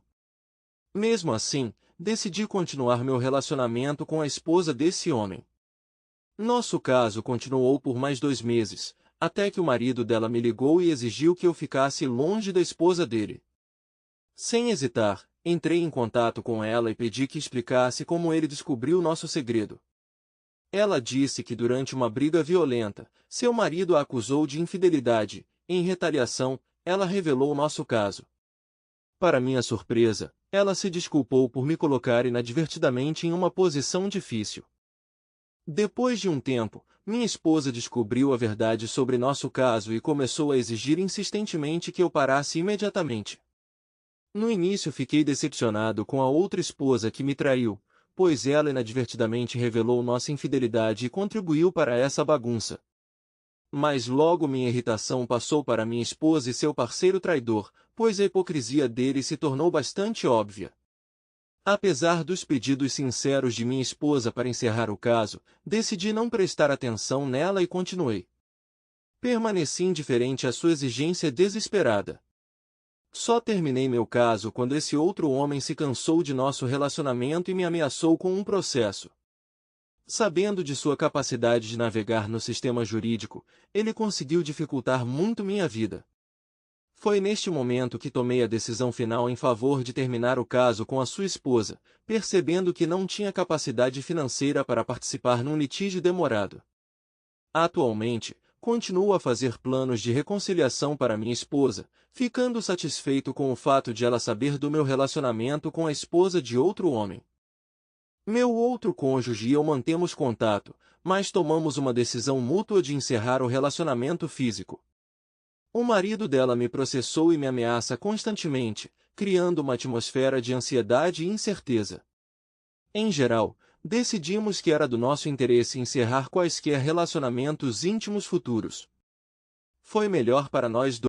Mesmo assim, decidi continuar meu relacionamento com a esposa desse homem. Nosso caso continuou por mais 2 meses, até que o marido dela me ligou e exigiu que eu ficasse longe da esposa dele. Sem hesitar, entrei em contato com ela e pedi que explicasse como ele descobriu nosso segredo. Ela disse que durante uma briga violenta, seu marido a acusou de infidelidade. Em retaliação, ela revelou nosso caso. Para minha surpresa, ela se desculpou por me colocar inadvertidamente em uma posição difícil. Depois de um tempo, minha esposa descobriu a verdade sobre nosso caso e começou a exigir insistentemente que eu parasse imediatamente. No início fiquei decepcionado com a outra esposa que me traiu, pois ela inadvertidamente revelou nossa infidelidade e contribuiu para essa bagunça. Mas logo minha irritação passou para minha esposa e seu parceiro traidor, pois a hipocrisia dele se tornou bastante óbvia. Apesar dos pedidos sinceros de minha esposa para encerrar o caso, decidi não prestar atenção nela e continuei. Permaneci indiferente à sua exigência desesperada. Só terminei meu caso quando esse outro homem se cansou de nosso relacionamento e me ameaçou com um processo. Sabendo de sua capacidade de navegar no sistema jurídico, ele conseguiu dificultar muito minha vida. Foi neste momento que tomei a decisão final em favor de terminar o caso com a sua esposa, percebendo que não tinha capacidade financeira para participar num litígio demorado. Atualmente, continuo a fazer planos de reconciliação para minha esposa, ficando satisfeito com o fato de ela saber do meu relacionamento com a esposa de outro homem. Meu outro cônjuge e eu mantemos contato, mas tomamos uma decisão mútua de encerrar o relacionamento físico. O marido dela me processou e me ameaça constantemente, criando uma atmosfera de ansiedade e incerteza. Em geral, decidimos que era do nosso interesse encerrar quaisquer relacionamentos íntimos futuros. Foi melhor para nós